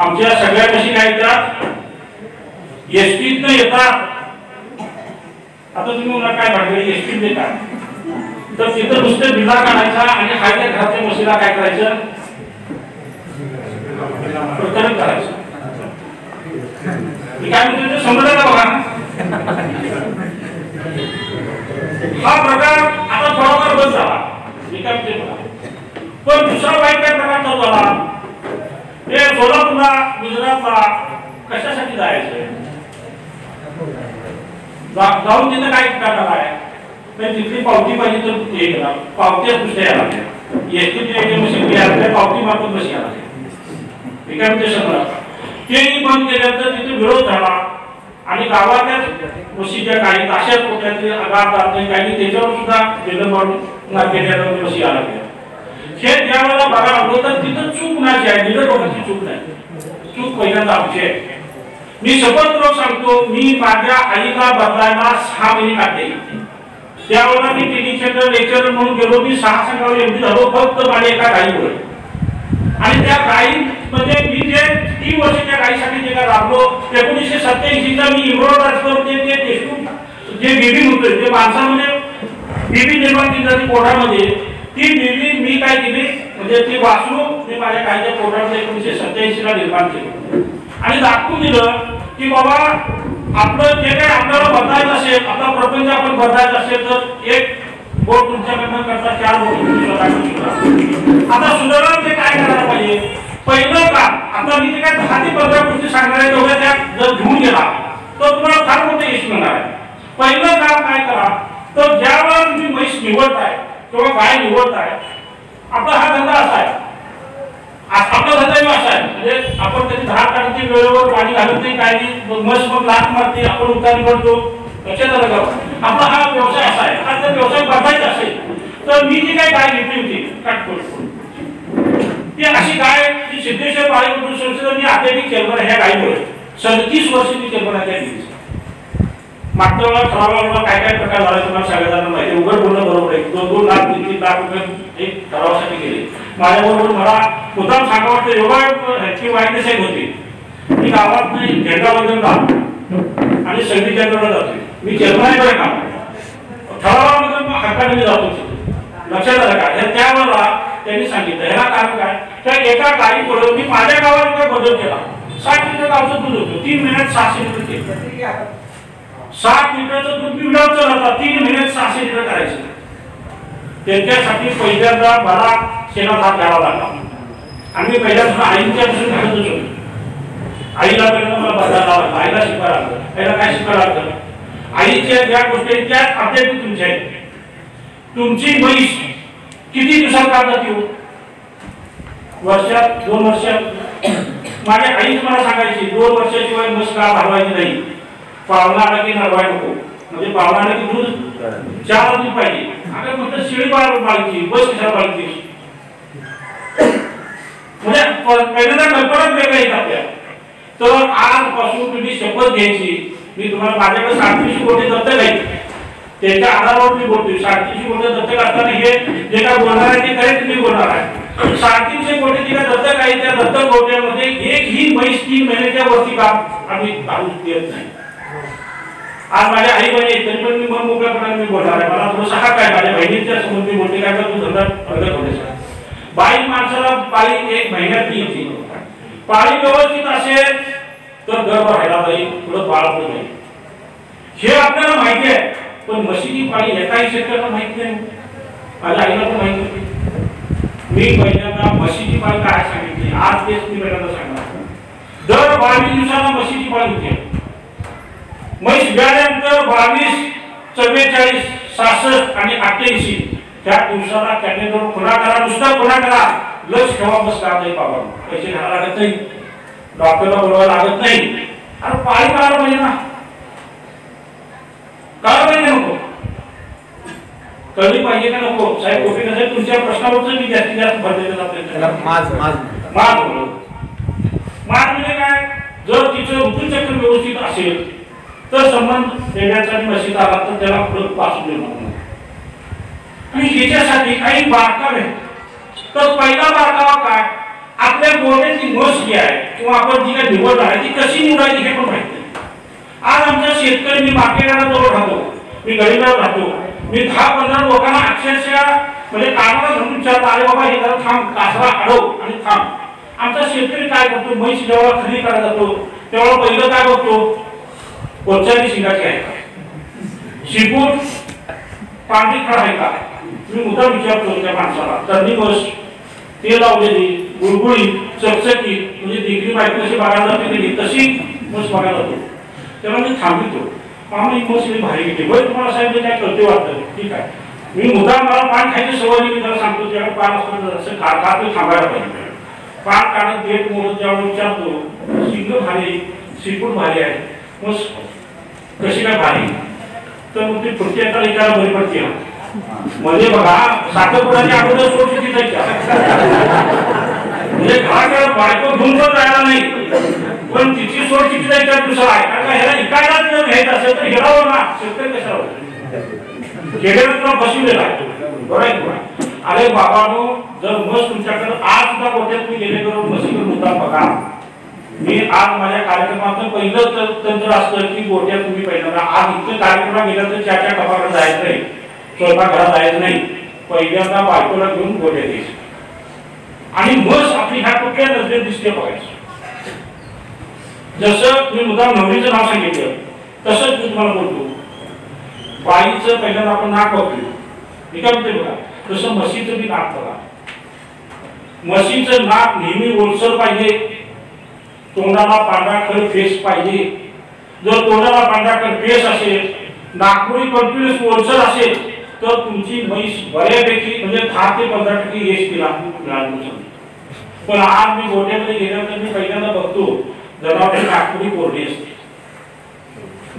Speaker 5: आमच्या सगळ्या म्हशी काय येतात एसटीत येतात. आता तुम्ही मला काय भांडवली एसटीत देतात तर तिथं नुसतं बिल्ला काढायचा आणि खायच्या घरातल्या म्हशीला काय करायचं प्रकरण करायचं. मी काय म्हणतो समजलं का बघा. हा प्रकार आता थोडाफार बंद झाला मी काय म्हणते बघा. पण दुसरा वाईट काय प्रकार चालू झाला हे सोलापूरला गुजरातला कशासाठी जायचं जाऊन तिथं काय करणार आहे तिथली पावती पाहिजे तर हे करा पावत्या दुसऱ्या यायला एसटी मशीन घ्यायला पावती मार्फत बस यायला मी काय म्हणते समजा तेही बंद केल्यानंतर तिथे विरोध झाला आणि गावातल्या म्हशीच्या काही ताशात पोट्यातले आघात काही त्याच्यावर सुद्धा मार्केट म्हशी यायला लागल्या. हे ज्या वेळेला बघायला लागलो तर तिथं चूक कुणाची आहे निडर लोकांची चूक नाही. चूक पहिल्यांदा आमची आहे. मी शपथपूर्वक सांगतो, मी माझ्या आईला बदलायला 6 महिने काढले. त्यावेळेला मी टीचर लेक्चरर म्हणून गेलो. मी 6 संघावर एमडी झालो फक्त माझ्या एका गाईमुळे. आणि त्या गाई म्हणजे मी जे 3 वर्ष त्या गाईसाठी जे काय राबलो, 1987 चा मी इंग्रोड राजकारणामध्ये ते देशमुख जे बीबी होते ते माणसामध्ये बीबी निर्माण केली जाते पोटामध्ये, ती बीबी मी काय केली म्हणजे ती वासरू मी माझ्या गाईच्या पोटामध्ये 1987 ला निर्माण केली आणि दाखवून दिलं की बाबा आपलं जे काही आपल्याला बदलायचं असेल, आपला प्रपंच आपण बदलायचा असेल तर एक बोट तुमच्याकडनं करता 4 बोट तुम्ही स्वतःकडून सुधारा. आता सुधारणा ते काय करायला पाहिजे? पहिलं काम आता मी जे काय 10 ते 15 गोष्टी सांगणार आहे तेवढ्या त्या जर घेऊन गेला तर तुम्हाला फार मोठं यश मिळणार आहे. पहिलं काम काय करा, तर ज्यावेळेला तुम्ही म्हैस निवडताय किंवा गाय निवडताय, आपला हा धंदा असा आहे, आपला धंदा असा आहे म्हणजे आपण त्याची धार काढते, वेळेवर पाणी घालत नाही, काय नाही, म्हस मग लाट मारते, आपण उतार निवडतो. लक्षात आलं का? आपला हा व्यवसाय असा आहे. हा जर व्यवसाय बदलायचा असेल तर मी जी काही गाय घेतली होती ती अशी गाय ती सिद्धेश्वर बाळीकुटुंब संस्थेचं मी अत्याधिक चेअरमन ह्या गायीमुळे 37 वर्ष मी चेअरमन आहे त्या गायीचं. मागच्या वेळेला ठरावाला काय काय प्रकार झाला तुम्हाला सगळ्यांना माहिती. उघड बोलणं बरोबर आहे. 2-2 लाख 3-3 लाख रुपये एक ठरावासाठी गेले. माझ्याबरोबर मला मुद्दाम सांगा वाटतं योगा ह्याची वाईट साहेब होती. मी गावात नाही झेंडा वगैरे जातो आणि संगीत केंद्राला जातो. मी चेअरमन आहे बरं का, ठरावामध्ये मग हक्काने जातो. लक्षात आलं का? त्यावेळेला त्यांनी सांगितलं ह्याला कारण काय, तर एका गायीकडे मी माझ्या गावात काय बदल केला. 60 लिटर गावचं दूध होतं, 3 महिन्यात 600 लिटर केलं. 60 लिटरचं दूध मी विडावचं होता, 3 महिन्यात 600 लिटर करायचं. त्यांच्यासाठी पहिल्यांदा मला शेणाभात घ्यावा लागला आणि मी पहिल्यांदा आईच्या पासून घालतच होतो. आईला पहिल्यांदा मला बदलायला लागला, आईला शिकायला लागलं. आईला काय शिकायला लागलं? आईच्या ज्या गोष्टी त्याच अपडेट तुमच्या आहेत. तुमची म्हैस किती दिवसात काम जाते हो? वर्षात 2 वर्षात. माझ्या आईच मला सांगायची 2 वर्षाशिवाय म्हैस का भरवायची नाही. पावला आला की नरवाय नको, म्हणजे पावला आला की दूध 4 दूध पाहिजे. अगं म्हटलं शिळी पाळायची, बस कशा पाळायची? म्हणजे पहिल्यांदा कल्पनाच वेगळ्या आहेत आपल्या. तर आजपासून तुम्ही शपथ घ्यायची. मी तुम्हाला माझ्याकडे 37 कोटी दत्तक आहेत, त्याच्या आधारावर मी बोलतोय. 37 कोटी दत्तक असताना हे जे काय बोलणार आहे ते खरे तुम्ही बोलणार आहे. 350 कोटी जे काय दत्तक आहे त्या दत्तक गोट्यामध्ये एकही म्हैस 3 महिन्याच्या वरती काम आम्ही काढू देत नाही. आज माझ्या आई बहिणी तरी पण मी मन मोकळ्यापणाने मी बोलणार आहे. मला थोडंसं हा काय माझ्या बहिणीच्या समोर मी बोलते काय का तू धंदा प्रगत होण्याचा. बाई माणसाला पाळी 1 महिन्यात येते. पाळी व्यवस्थित असेल तर गर्भ राहायला पाहिजे, पुढं बाळ होत नाही. हे आपल्याला माहिती आहे, पण म्हशीची पाळी एकाही शेतकऱ्याला माहिती नाही. माझ्या आईला पण माहिती होती. मी पहिल्यांदा म्हशीची पाळी काय सांगितली, आज तेच मी पहिल्यांदा सांगणार. दर 22 दिवसाला म्हशीची पाळी होते. म्हैस व्याल्यानंतर 22, 44, 66 आणि 88 त्या दिवसाला कॅलेंडर पुन्हा करा, नुसतं पुन्हा करा. लस ठेवा बस का नाही बाबा, पैसे घ्यायला लागत नाही, डॉक्टरला बोलवायला लागत नाही. अरे पाळी करायला पाहिजे ना, करायला पाहिजे नको, कळली पाहिजे का नको? साहेब गोपी साहेब तुमच्या प्रश्नावरच मी जास्तीत जास्त भर देतो. माज म्हणजे काय, जर तिचं ऋतुचक्र व्यवस्थित असेल तर संबंध देण्यासाठी म्हशीचा आला तर त्याला पुढे पासून देणार. आणि ह्याच्यासाठी काही बारकावे. तर पहिला बारकावा काय, आपल्या गोट्याची म्हस जी आहे किंवा आपण जी काही निवड आहे ती कशी निवडायची हे पण माहिती नाही. आज आमच्या शेतकरी, मी मार्केटला जवळ राहतो, मी गरीबावर राहतो, मी 10-15 लोकांना अक्षरशः म्हणजे कामाला घेऊन विचारतो, अरे बाबा हे जरा थांब, कासरा अडव आणि थांब. आमचा शेतकरी काय करतो, म्हैस जेव्हा खरेदी करायला जातो तेव्हा पहिलं काय बघतो, कोणत्याही शिंगाची आहे का, शिपूट पांढरी खड आहे का. मी मुद्दा विचारतो त्या माणसाला, तरणी म्हस तेल लावलेली, गुळगुळी, चकचकी, म्हणजे दिगरी बायको कशी बघायला जाते तशी म्हस बघायला जातो. तेव्हा मी थांबितो, आम्ही म्हस मी भारी घेते. बरं तुम्हाला साहेब काय कळते वाटतं, ठीक आहे. मी मुद्दा मला पान खायची सवय मी त्याला सांगतो, त्याला पान असतं असं खात थांबायला पाहिजे. पान काढत देत मोडत जेव्हा विचारतो, शिंग भारी, शिपूट भारी आहे, मग कशी काय भारी, तर मग ती पुढची एका विचारा बरी पडते. म्हणजे बघा साखरपुड्याच्या अगोदर सोडची जायच्या म्हणजे घराकडे बायको घेऊन पण जायला नाही, पण तिची सोड किती जाईल त्या दुसरा आहे, कारण ह्याला इकायला जर घ्यायचं असेल तर घेरावं ना, शेतकरी कशावर घेण्याला तुला बसवलेला आहे, बरोबर. अरे बाबांनो, जर मस्त तुमच्याकडे आज सुद्धा गोट्यात तुम्ही गेले करून म्हशीकडे मुद्दा बघा. मी आज माझ्या कार्यक्रमातून पहिलं तंत्र असतं की गोट्यात तुम्ही पहिल्यांदा आज इथं कार्यक्रमाला गेला तर चार डबाकडे जायचं नाही, स्वयंपाकघरात जायचं नाही, पहिल्यांदा बायकोला घेऊन गोट्यात यायचं आणि म्हस आपली ह्या कुठल्या नजरेत दिसते बघायचं. जसं तुम्ही मुद्दा नवरीचं नाव सांगितलं तसंच मी तुम्हाला बोलतो, बाईचं पहिल्यांदा आपण नाक बघतो, मी काय म्हणते बघा, तसं म्हशीचं बी नाक बघा. म्हशीचं नाक नेहमी ओलसर पाहिजे, तोंडाला पांढरा खड फेस पाहिजे. जर तोंडाला पांढरा खड फेस असेल, नागपुरी कंटिन्युअस ओलसर असेल तर तुमची म्हैस बऱ्यापैकी म्हणजे 10 ते 15% यश तिला मिळालं. पण आज मी गोट्यामध्ये गेल्यानंतर मी पहिल्यांदा बघतो जनावरांची नागपुरी कोरडी असते.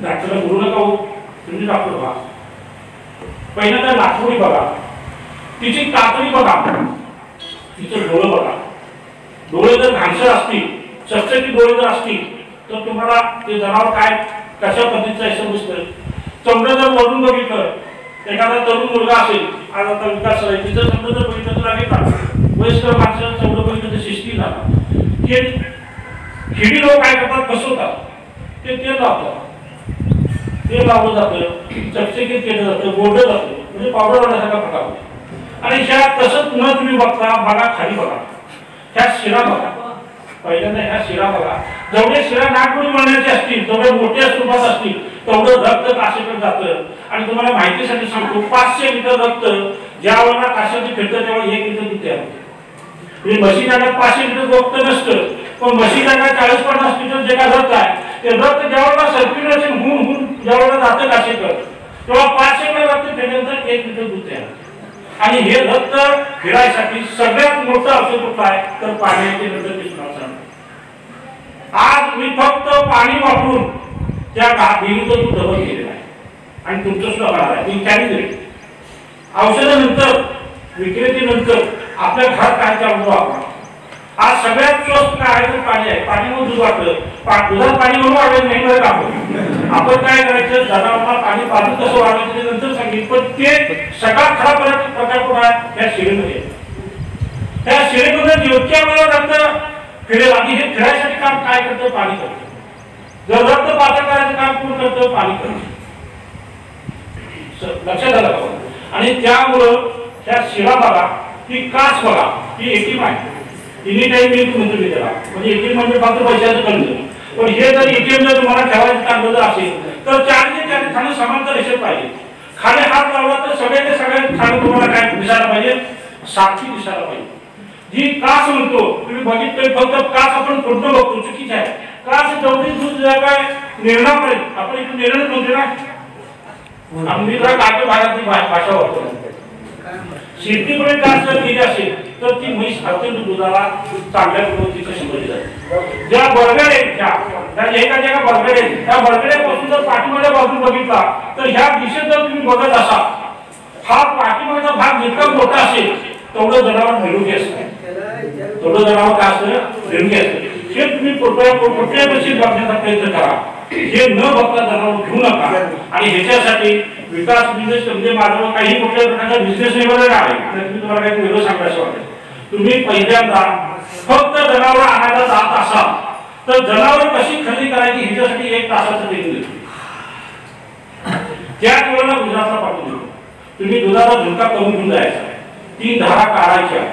Speaker 5: डॉक्टरला बोलू नका हो, तुम्ही डॉक्टर व्हा. पहिल्यांदा नागपुरी बघा, तिची कातडी बघा, तिचं डोळं बघा. डोळे जर घाणसर असतील, चकचकीत डोळे जर असतील तर तुम्हाला ते जनावर काय कशा पद्धतीचं आहे समजतं. चमडं जर वरून बघितलं, एखादा तरुण मुलगा असेल, आज आता विकास आहे, तिचं चमडं जर बघितलं तर लागेल, वयस्कर माणसं चमडं बघितलं तर शिस्ती झाला. खेडी लोक काय करतात, फसवतात, ते तेल लावतात, ते लावलं जातं, चकचकीत केलं जातं, गोडलं जातं, म्हणजे पावडर वाढण्यासारखा प्रकार होतो. आणि ह्या तसं पुन्हा तुम्ही बघता, बघा खाली बघा, ह्या शिरा बघा. पहिल्यांदा ह्या शिरा बघा, जेवढे शिरा नागपुरी बनण्याचे असतील, जेवढे मोठ्या स्वरूपात असतील तेवढं रक्त काशेकडे जातं. आणि तुम्हाला माहितीसाठी सांगतो, 500 लिटर रक्त ज्या वेळेला काशाची फिरतं तेव्हा 1 लिटर दूध तयार होते. म्हणजे म्हशी जागा 500 लिटर रक्त नसतं, पण म्हशी जागा 40-50 लिटर जे काय रक्त आहे ते रक्त ज्या वेळेला सर्क्युलेशन होऊन ज्या वेळेला जातं काशेकडे तेव्हा 500 लिटर रक्त फिरल्यानंतर 1 लिटर दूध तयार होते. आणि हे रक्त फिरायसाठी सगळ्यात मोठं औषध कुठलं आहे तर पाण्याचे नंतर सांगतो. आज मी फक्त पाणी वापरून त्या देवीचं दूध डबल केलेलं आहे आणि तुमचं सुद्धा होणार आहे. 3-4 दिवस औषधानंतर विक्रेतीनंतर आपल्या घरात काय चालतो आपण. आज सगळ्यात स्वस्त काय आहे तर पाणी आहे. पाणी म्हणून दूध वाटलं, दुधात पाणी म्हणून वाढलं नाही बरं आपण काय करायचं, जनावरांना पाणी पाजून कसं वाढवायचं ते नंतर सांगितलं. पण ते सगळ्यात खराब प्रकार कुठं आहे, त्या शिरेमध्ये. त्या शिरेमध्ये योग्य वेळेला रक्त फिरेल आणि हे फिरायसाठी काम काय करतं, पाणी करतं. जर रक्त पातळ करायचं काम कोण करतं, पाणी करतं. लक्षात आलं का. आणि त्यामुळं त्या शिरा बघा, ती कास बघा, ही एटीएम आहे. तिन्ही टाइम मी म्हणतो मी त्याला, म्हणजे एटीएम म्हणजे फक्त पैशाचं कर्ज. पण हे जर एटीएम जर तुम्हाला ठेवायचं काम जर असेल तर 4 खाली समांतर रेषेत पाहिजे. खाली हात लावला तर सगळ्याचे सगळे खाली तुम्हाला काय दिसायला पाहिजे, सारखी दिसायला पाहिजे. जी कास म्हणतो तुम्ही बघितलं, फक्त कास आपण फोटो बघतो, चुकीच आहे. कास जेवढी दूध काय निर्णयापर्यंत आपण इथे निर्णय म्हणतो ना, आम्ही जर काय भागातली भाषा वापरतो. शेतीकडे कास जर केली असेल तर ती म्हैस अत्यंत दुधाला चांगल्या पद्धतीचं शिकवली जाते. ज्या बरगडे त्या एका ज्या बरगडे त्या बरगड्यापासून जर पाठीमागच्या बाजून बघितला तर ह्या दिशेत जर तुम्ही बघत असाल, हा पाठीमागचा भाग जितका मोठा असेल तेवढं जनावर निरोगी असतं, तेवढं जनावर काय असतं, निरोगी असतं. हे तुम्ही कुठल्या दिवशी बघण्याचा प्रयत्न करा. हे न बघता जनावर घेऊ नका. आणि ह्याच्यासाठी विकास बिझनेस म्हणजे माझं काही कुठल्या प्रकारचा बिझनेस लेवल आहे, तुम्ही तुम्हाला काही वेगळं सांगायचं वाटेल. तुम्ही पहिल्यांदा फक्त जनावर आणायला जात असाल तर जनावर कशी खरेदी करायची ह्याच्यासाठी 1 तासाचं ट्रेनिंग देतो. त्याच वेळेला गुजरातला पाठवून देतो. तुम्ही दुधाचा झुणका करून घेऊन जायचा, 3 धारा काढायच्या,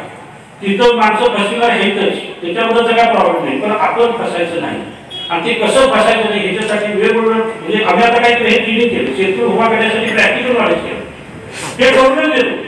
Speaker 5: तिथं माणसं फसविणार हेच, त्याच्याबद्दलचा काय प्रॉब्लेम नाही. पण आपण फसायचं नाही. आणि ते कसं फसायचं नाही ह्याच्यासाठी वेगवेगळं म्हणजे आम्ही आता काय हे ट्रेनिंग केलं, शेतकरी उभा करण्यासाठी प्रॅक्टिकल नॉलेज केलं. ते करूनच देतो.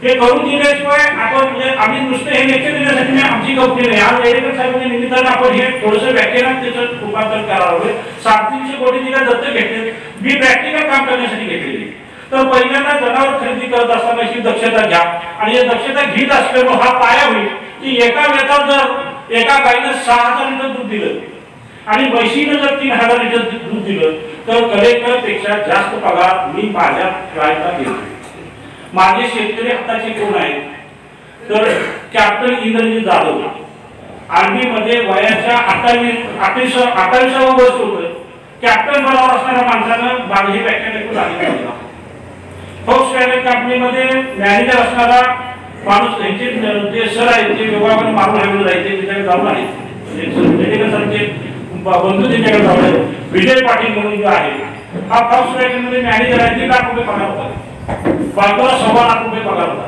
Speaker 5: ते करून दिल्याशिवाय आपण म्हणजे आम्ही नुसतं हे लेक्चर देण्यासाठी मी आमची कंपनी नाही. आज मेडिकल साहेबांच्या निमित्तानं आपण हे थोडंसं व्याख्यानात त्याचं रूपांतर करावं. 350 कोटी दिला दत्तक घेतले, मी प्रॅक्टिकल काम करण्यासाठी घेतलेली. तर पहिल्यांदा जनावर खरेदी करत असताना अशी दक्षता घ्या. आणि दक्षता घेत असल्यामुळे हा पाया होईल की एका वेतात जर एका गाईनं 6000 लिटर दूध दिलं आणि म्हशीनं जर 3000 लिटर दूध दिलं तर कलेक्टर पेक्षा जास्त पगार मी माझ्या गायला देतो. माझे शेतकरी आताचे कोण आहेत तर कॅप्टन इंद्रजीत जाधव, आर्मी मध्ये वयाच्या 28व्या वर्ष होतं. कॅप्टन पदावर असणाऱ्या माणसानं माझी व्याख्या देखील आली. फोक्सवॅगन कंपनीमध्ये मॅनेजर असणारा माणूस त्यांचे जे सर आहेत ते विभागाने मारून हवेला जायचे त्याच्याकडे जाऊन आले. बंधू त्यांच्याकडे जाऊन आले. विजय पाटील म्हणून जो आहे हा फोक्सवॅगन मध्ये मॅनेजर आहे. 3 लाख रुपये पगार होता. बायकोला 1.25 लाख रुपये पगार होता.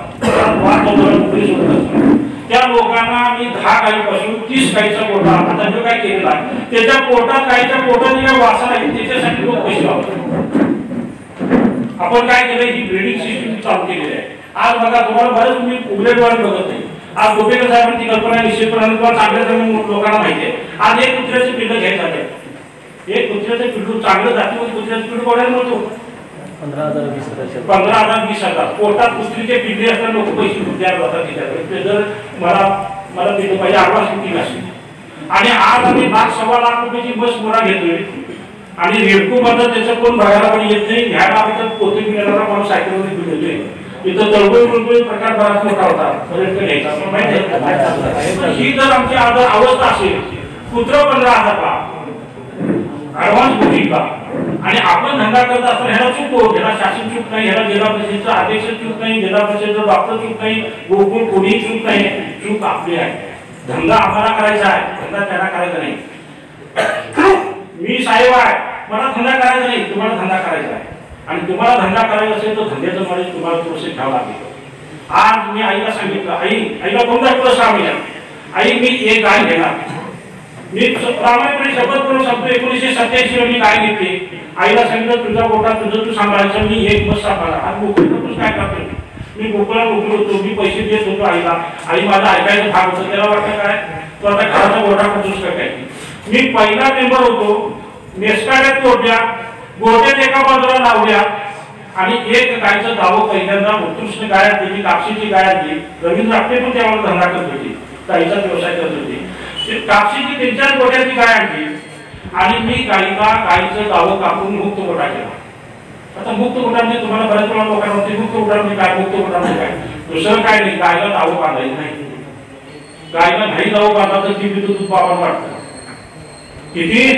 Speaker 5: त्या लोकांना मी 10 गायीपासून 30 गायीचा कोटा आता जो काय केलेला आहे त्याच्या पोटात गायीच्या पोटात जे वासा आहे त्याच्यासाठी लोक पैसे लावतात. आपण काय केलं ही ब्रीडिंग सिस्टीम चालू केलेली आहे. आज बघा तुम्हाला बरंच तुम्ही उघडेडवाने बघत नाही. आज गोपेकर साहेबांची कल्पना निश्चितपणे चांगल्या लोकांना माहिती आहे. आज एक कुत्र्याचं पिल्लं घ्यायचं आहे. एक कुत्र्याचं पिल्लू चांगलं जातीमध्ये कुत्र्याचं पिल्लू कोणाला मिळतो 15,000-20,000 पोटात कुत्रीचे पिल्ले असतात. लोक पैसे द्यायला जातात तिच्याकडे. जर मला पिल्लू पाहिजे आडवास किती असेल. आणि आज आम्ही 1.25 लाख रुपयाची बस मोरा घेतोय आणि रेडको मध्ये त्याचं कोण बघायला पण येत नाही. ह्या बाबतीत पोते मिळाला मला सायकलमध्ये फिरवतोय. इथं तळबोळ प्रकार बराच मोठा होता. ही जर आमची अवस्था असेल कुत्र 15,000 ऍडव्हान्स बुकिंग का आणि आपण धंदा करत असताना ह्याला चूक हो. ह्याला शासन चूक नाही. ह्याला जिल्हा परिषदेचा अध्यक्ष चूक नाही. जिल्हा परिषदेचा डॉक्टर चूक नाही. गोकुळ कोणी चूक नाही. चूक आपली आहे. धंदा आम्हाला करायचा आहे. धंदा त्यांना करायचा नाही. मी साहेब आहे मला धंदा करायचा नाही. तुम्हाला धंदा करायचा आहे आणि तुम्हाला धंदा करायचा असेल तर धंद्याचं नॉलेज तुम्हाला थोडंसं घ्यावं लागेल. आज मी आईला सांगितलं आईला कोणता प्रश्न आम्ही आई मी एक गाय घेणार. मी प्रामाणिकपणे शपथ करून सांगतो 1987 मी गाय घेतली. आईला सांगितलं तुझा गोठा तुझं तू सांभाळायचं. मी एक बस सांभाळा. आज गोकुळ काय करतो मी गोकुळा गोकुळ होतो. मी पैसे देत होतो आईला. आई माझा ऐकायचं भाग होतं. त्याला वाटतं काय तो आता घराचा गोठा कुठून काय. मी पहिला मेंबर होतो. नेसकाड्या तोडल्या गोट्यात एका बाजूला लावल्या आणि एक गायचं दावं पहिल्यांदा उत्कृष्ट गाय दिली. कापशीची गाय दिली. रवींद्र आपटे पण त्यावर धंदा करत होती. गायीचा व्यवसाय करत होती. कापशीची 3-4 गोट्याची गाय आणली आणि मी गायीचं दावं कापून मुक्त गोठा केला. आता मुक्त गोठा म्हणजे तुम्हाला बऱ्याच वेळा लोकांना मुक्त गोठा म्हणजे काय मुक्त गोठा म्हणजे काय दुसरं काय नाही. गायला दावं बांधायचं नाही. गायला नाही दावं बांधला तर ती दूध बाबा वाटतं. किती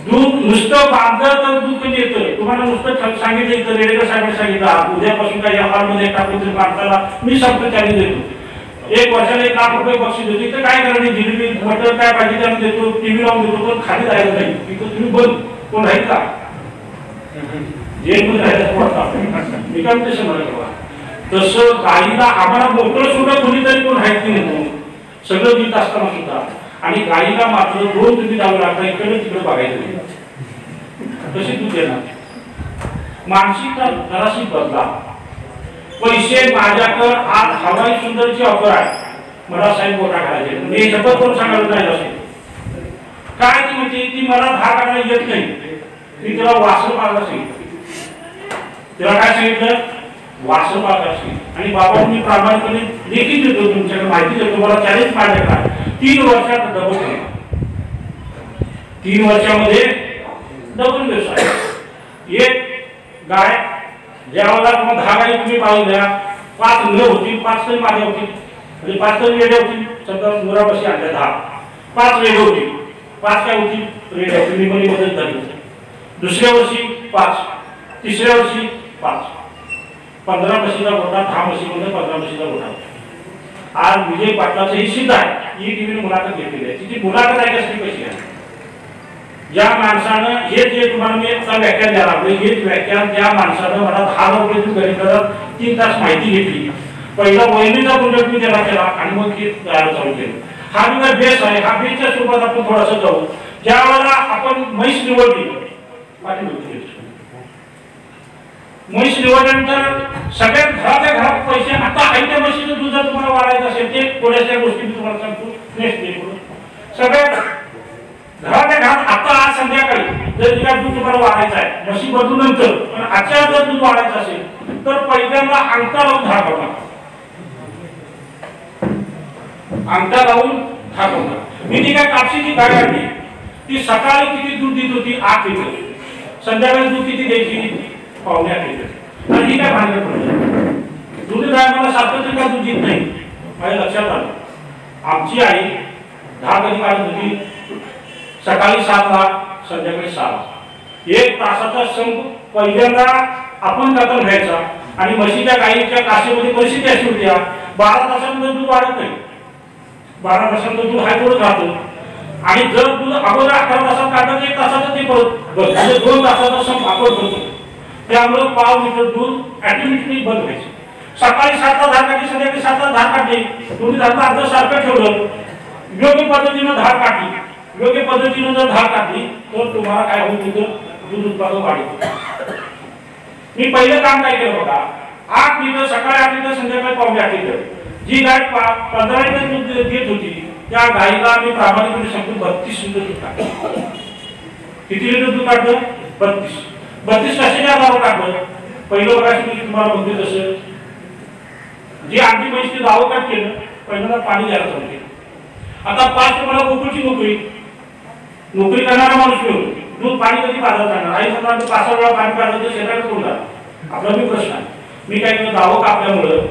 Speaker 5: दूध नुसतं बांधलं तर दूध कधी येतं. तुम्हाला नुसतं सांगितलं रेडेकर साहेबांनी सांगितलं उद्यापासून काही अपारमध्ये टाकून तरी माणसाला मी सांगतो त्याने देतो. 1 वर्षाला 1 लाख रुपये बक्षीस देतो. इथं काय करायचं जिलेबी मटर काय पाहिजे त्याला देतो. टीव्ही लावून देतो. पण खाली राहायचं नाही. तिथं तुम्ही बंद कोण राहील का जेलमध्ये राहायचं वाटतं. मी काय तसं म्हणा तसं गाईला आम्हाला मोकळं सुद्धा कोणीतरी कोण राहायचं नाही. सगळं देत असताना सुद्धा आणि गाईला मात्र 2 तुम्ही जावं लागतं. इकडे तिकडे बघायचं नाही. कशी तू देणार मानसिकता जराशी बदला. पैसे माझ्याकडे आज हवाई सुंदरची ऑफर आहे. मला साहेब गोठा घालायचे. मी शपथ करून सांगायला जायला असेल काय ती म्हणते ती मला 10 काढायला येत नाही. मी तिला वासर मागायला सांगितलं. तिला काय सांगितलं वासर मागायला सांगितलं. आणि बाबा मी प्रामाणिकपणे देखील देतो तुमच्याकडे माहिती देतो. मला चॅलेंज माझ्याकडे 3 वर्षात डबल केला. 3 वर्षामध्ये डबल व्यवसाय. एक गाय ज्यावेळेला तुम्हाला 10 गायी तुम्ही पाळल्या 5 मुलं होती 5 तरी माझ्या होती म्हणजे 5 तरी रेड्या होती. समजा मुरापाशी आणल्या 10 5 रेड्या होती. 5 काय होती रेड्या तुम्ही मध्ये मदत झाली. दुसऱ्या वर्षी 5 तिसऱ्या वर्षी 5 15 म्हशीचा गोठा 10 म्हशीमध्ये 15 म्हशीचा गोठा. आज विजय पाटलाचं हे सिद्ध आहे. ही टीव्हीने मुलाखत घेतलेली आहे. तिची मुलाखत ऐकण्यासाठी कशी आहे. ज्या माणसानं हे जे तुम्हाला मी आता व्याख्यान द्यायला लागलो हेच व्याख्यान त्या माणसानं मला 10 रुपये गरीब करत 3 तास माहिती घेतली. पहिला वहिनीचा प्रोजेक्ट मी त्याला केला आणि मग ते चालू केलं. हा जो बेस आहे हा बेसच्या स्वरूपात आपण थोडासा जाऊ. ज्या वेळेला आपण म्हैस निवडली म्हैस निवडल्यानंतर सगळ्यात घराच्या घरात पैसे आता आईच्या म्हशीचं दूध जर तुम्हाला वाढायचं असेल ते थोड्याशा गोष्टी मी तुम्हाला सांगतो. सगळ्यात घराच्या घरात आता आज संध्याकाळी जर तिला दूध तुम्हाला वाढायचं आहे म्हशी बदलून नंतर पण आजच्या जर दूध वाढायचं असेल तर पहिल्यांदा अंगठा लावून धाकवणार. अंगठा लावून धाकवणार. मी ती काय कापशीची गाय आणली ती सकाळी किती दूध देत होती 8 लिटर. संध्याकाळी दूध किती द्यायची 8.5 लिटर. आणि ही काय भांडण पडलं दूध गाय मला 7 लिटर दूध देत नाही. माझ्या लक्षात आलं आमची आई धार कधी काढत होती? सकाळी 7ला संध्याकाळी 6ला. 1 तासाचा संप पहिल्यांदा आपण कथन घ्यायचा आणि म्हशीच्या गाईच्या कासेमध्ये परिस्थिती अशी होती 12 तासांमध्ये दूध वाढत नाही. 12 तासांचं दूध हायपोड राहतं आणि जर दूध अगोदर 11 तासात काढलं तर 1 तासाचं ते परत म्हणजे 2 तासाचा संप आपण करतो. त्यामुळे पाव लिटर दूध ऑटोमॅटिकली बंद व्हायचं. सकाळी 7ला धार काढली, संध्याकाळी 7ला धार काढली, तुम्ही धारला अर्ध सारखं ठेवलं, योग्य पद्धतीनं धार काढली, योग्य पद्धतीनं जर धार काढली तर तुम्हाला काय होईल? दूध उत्पादन वाढेल. मी पहिलं काम काय केलं बघा, 8 लिटर सकाळी 8 लिटर संध्याकाळी पावणे 8 लिटर. जी गाय 15 लिटर दूध देत होती त्या गायीला मी प्रामाणिकपणे सांगतो 32 लिटर दूध काढलं. किती लिटर दूध काढलं? 32 कशाच्या आधारावर काढलं? पहिलं बघा मी तुम्हाला म्हणते तसं जी आमची म्हैस दावं काढ केलं, पहिल्यांदा पाणी द्यायला चालू केलं. आता 5 तुम्हाला गोकुळची नोकरी करणारा माणूस मिळतो, दूध पाणी कधी पाजत जाणार? आई समजा 5 वेळा पाणी पाजलं तर शेताला कोण जाणार? आपला मी प्रश्न आहे. मी काय केलं, दावं कापल्यामुळं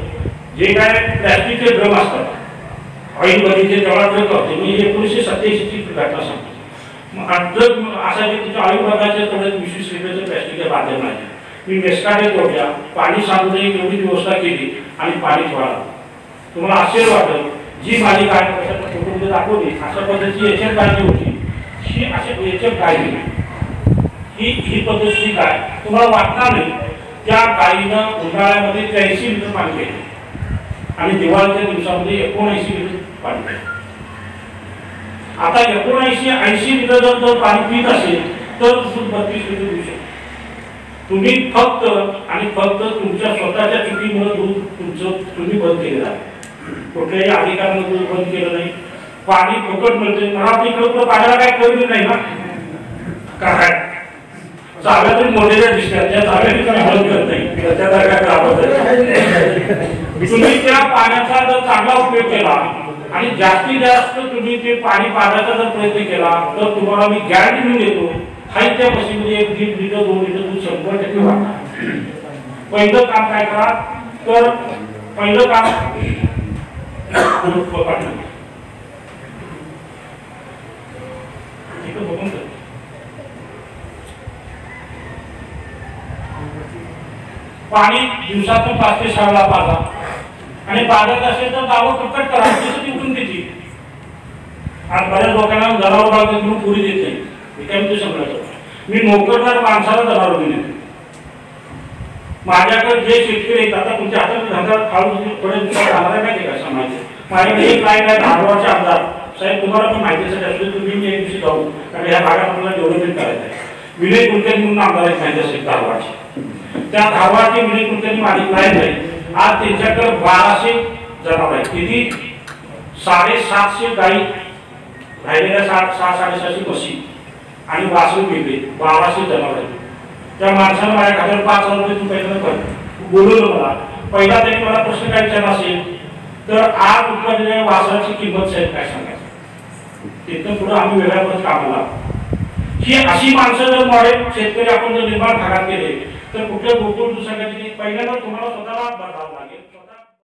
Speaker 5: जे काय प्लॅस्टिकचे ड्रम असतात ऑइल बदलीचे तेवढा ड्रम होते. मी 1987ची घटना सांगतो. जर असा जे तुमच्या ऑइल बदलायचे तेवढे 20 लिटरचे प्लॅस्टिकच्या बादल्या नाही. मी मेस्काडे तोडल्या, पाणी सांडू नये एवढी व्यवस्था केली आणि पाणी ठेवला. तुम्हाला आश्चर्य वाटेल, जी माझी गाय फोटोमध्ये दाखवली अशा पद्धतीची याच्यात गाय होती, ही अशा याच्यात गाय ही पद्धतीची गाय तुम्हाला वाटणार नाही. त्या गायीनं उन्हाळ्यामध्ये 83 लिटर पाणी प्यायलं आणि दिवाळीच्या दिवसामध्ये 79 लिटर पाणी प्यायलं. आता 79-80 लिटर जर पाणी पित असेल तर दूध 32 लिटर देऊ शकतो. तुम्ही फक्त आणि फक्त तुमच्या स्वतःच्या चुकीमुळे दूध तुम्ही बंद केलेलं आहे. कुठल्याही अधिकाऱ्यानं दूध बंद केलं नाही. पाणी फुकट मिळते. मला इकडं पाण्याला काय कमी नाही ना, काय चाव्या तरी मोठ्या दिसतात, त्या चाव्या बंद करत नाही, त्याच्या तुम्ही त्या पाण्याचा जर चांगला उपयोग केला आणि जास्तीत जास्त तुम्ही ते पाणी पाण्याचा जर प्रयत्न केला तर तुम्हाला मी गॅरंटी देऊन देतो त्या म्हशीमध्ये 1-1.5 लिटर 2 लिटर दूध 100% वाढणार. पहिलं काम काय करा, तर पहिलं काम पाणी दिवसातून 5 ते 6 वेळा पाजा आणि पाजत असेल तर दावं कटकट करा, तसं उठून देते. आज बऱ्याच लोकांना जनावर बाळगत म्हणून पुरी देत नाही. मी नोकरदार माणसाला जनावर दिले. माझ्याकडे जे शेतकरी येतात, आता तुमच्या हातात धंदा खाऊन थोड्या दिवसात राहणार आहे माहिती का सांगायचं. माझ्याकडे एक लाईन आहे धारवाडचे आमदार साहेब, तुम्हाला पण माहितीसाठी असलं तुम्ही एक दिवशी जाऊ, कारण ह्या भागात आपल्याला डेव्हलपमेंट करायचं आहे. विनय कुलकर्णी म्हणून आमदार आहेत माहिती असेल धारवाडचे. त्या धारवाडचे विनय कुलकर्णी माझी लाईन आहे. आज त्यांच्याकडे 1200 जनावर आहेत. किती? 750 गाई, राहिलेल्या 600-750 म्हशी आणि वासरू वेगळे 1200 जनावर आहेत. त्या माणसानं माझ्या खात्यावर 5,000 रुपये तुम्ही बोलवलं. मला पहिला तरी मला प्रश्न काय विचारला असेल तर आज उत्पादलेल्या वासराची किंमत साहेब काय सांगायचं. तिथून पुढे आम्ही वेगळ्या पद्धत कामाला ही अशी माणसं जर मॉडेल शेतकरी आपण जर निर्माण भागात केले तर कुठल्या गोकुळ दुसऱ्याची पहिल्यांदा तुम्हाला स्वतःला बदलावं.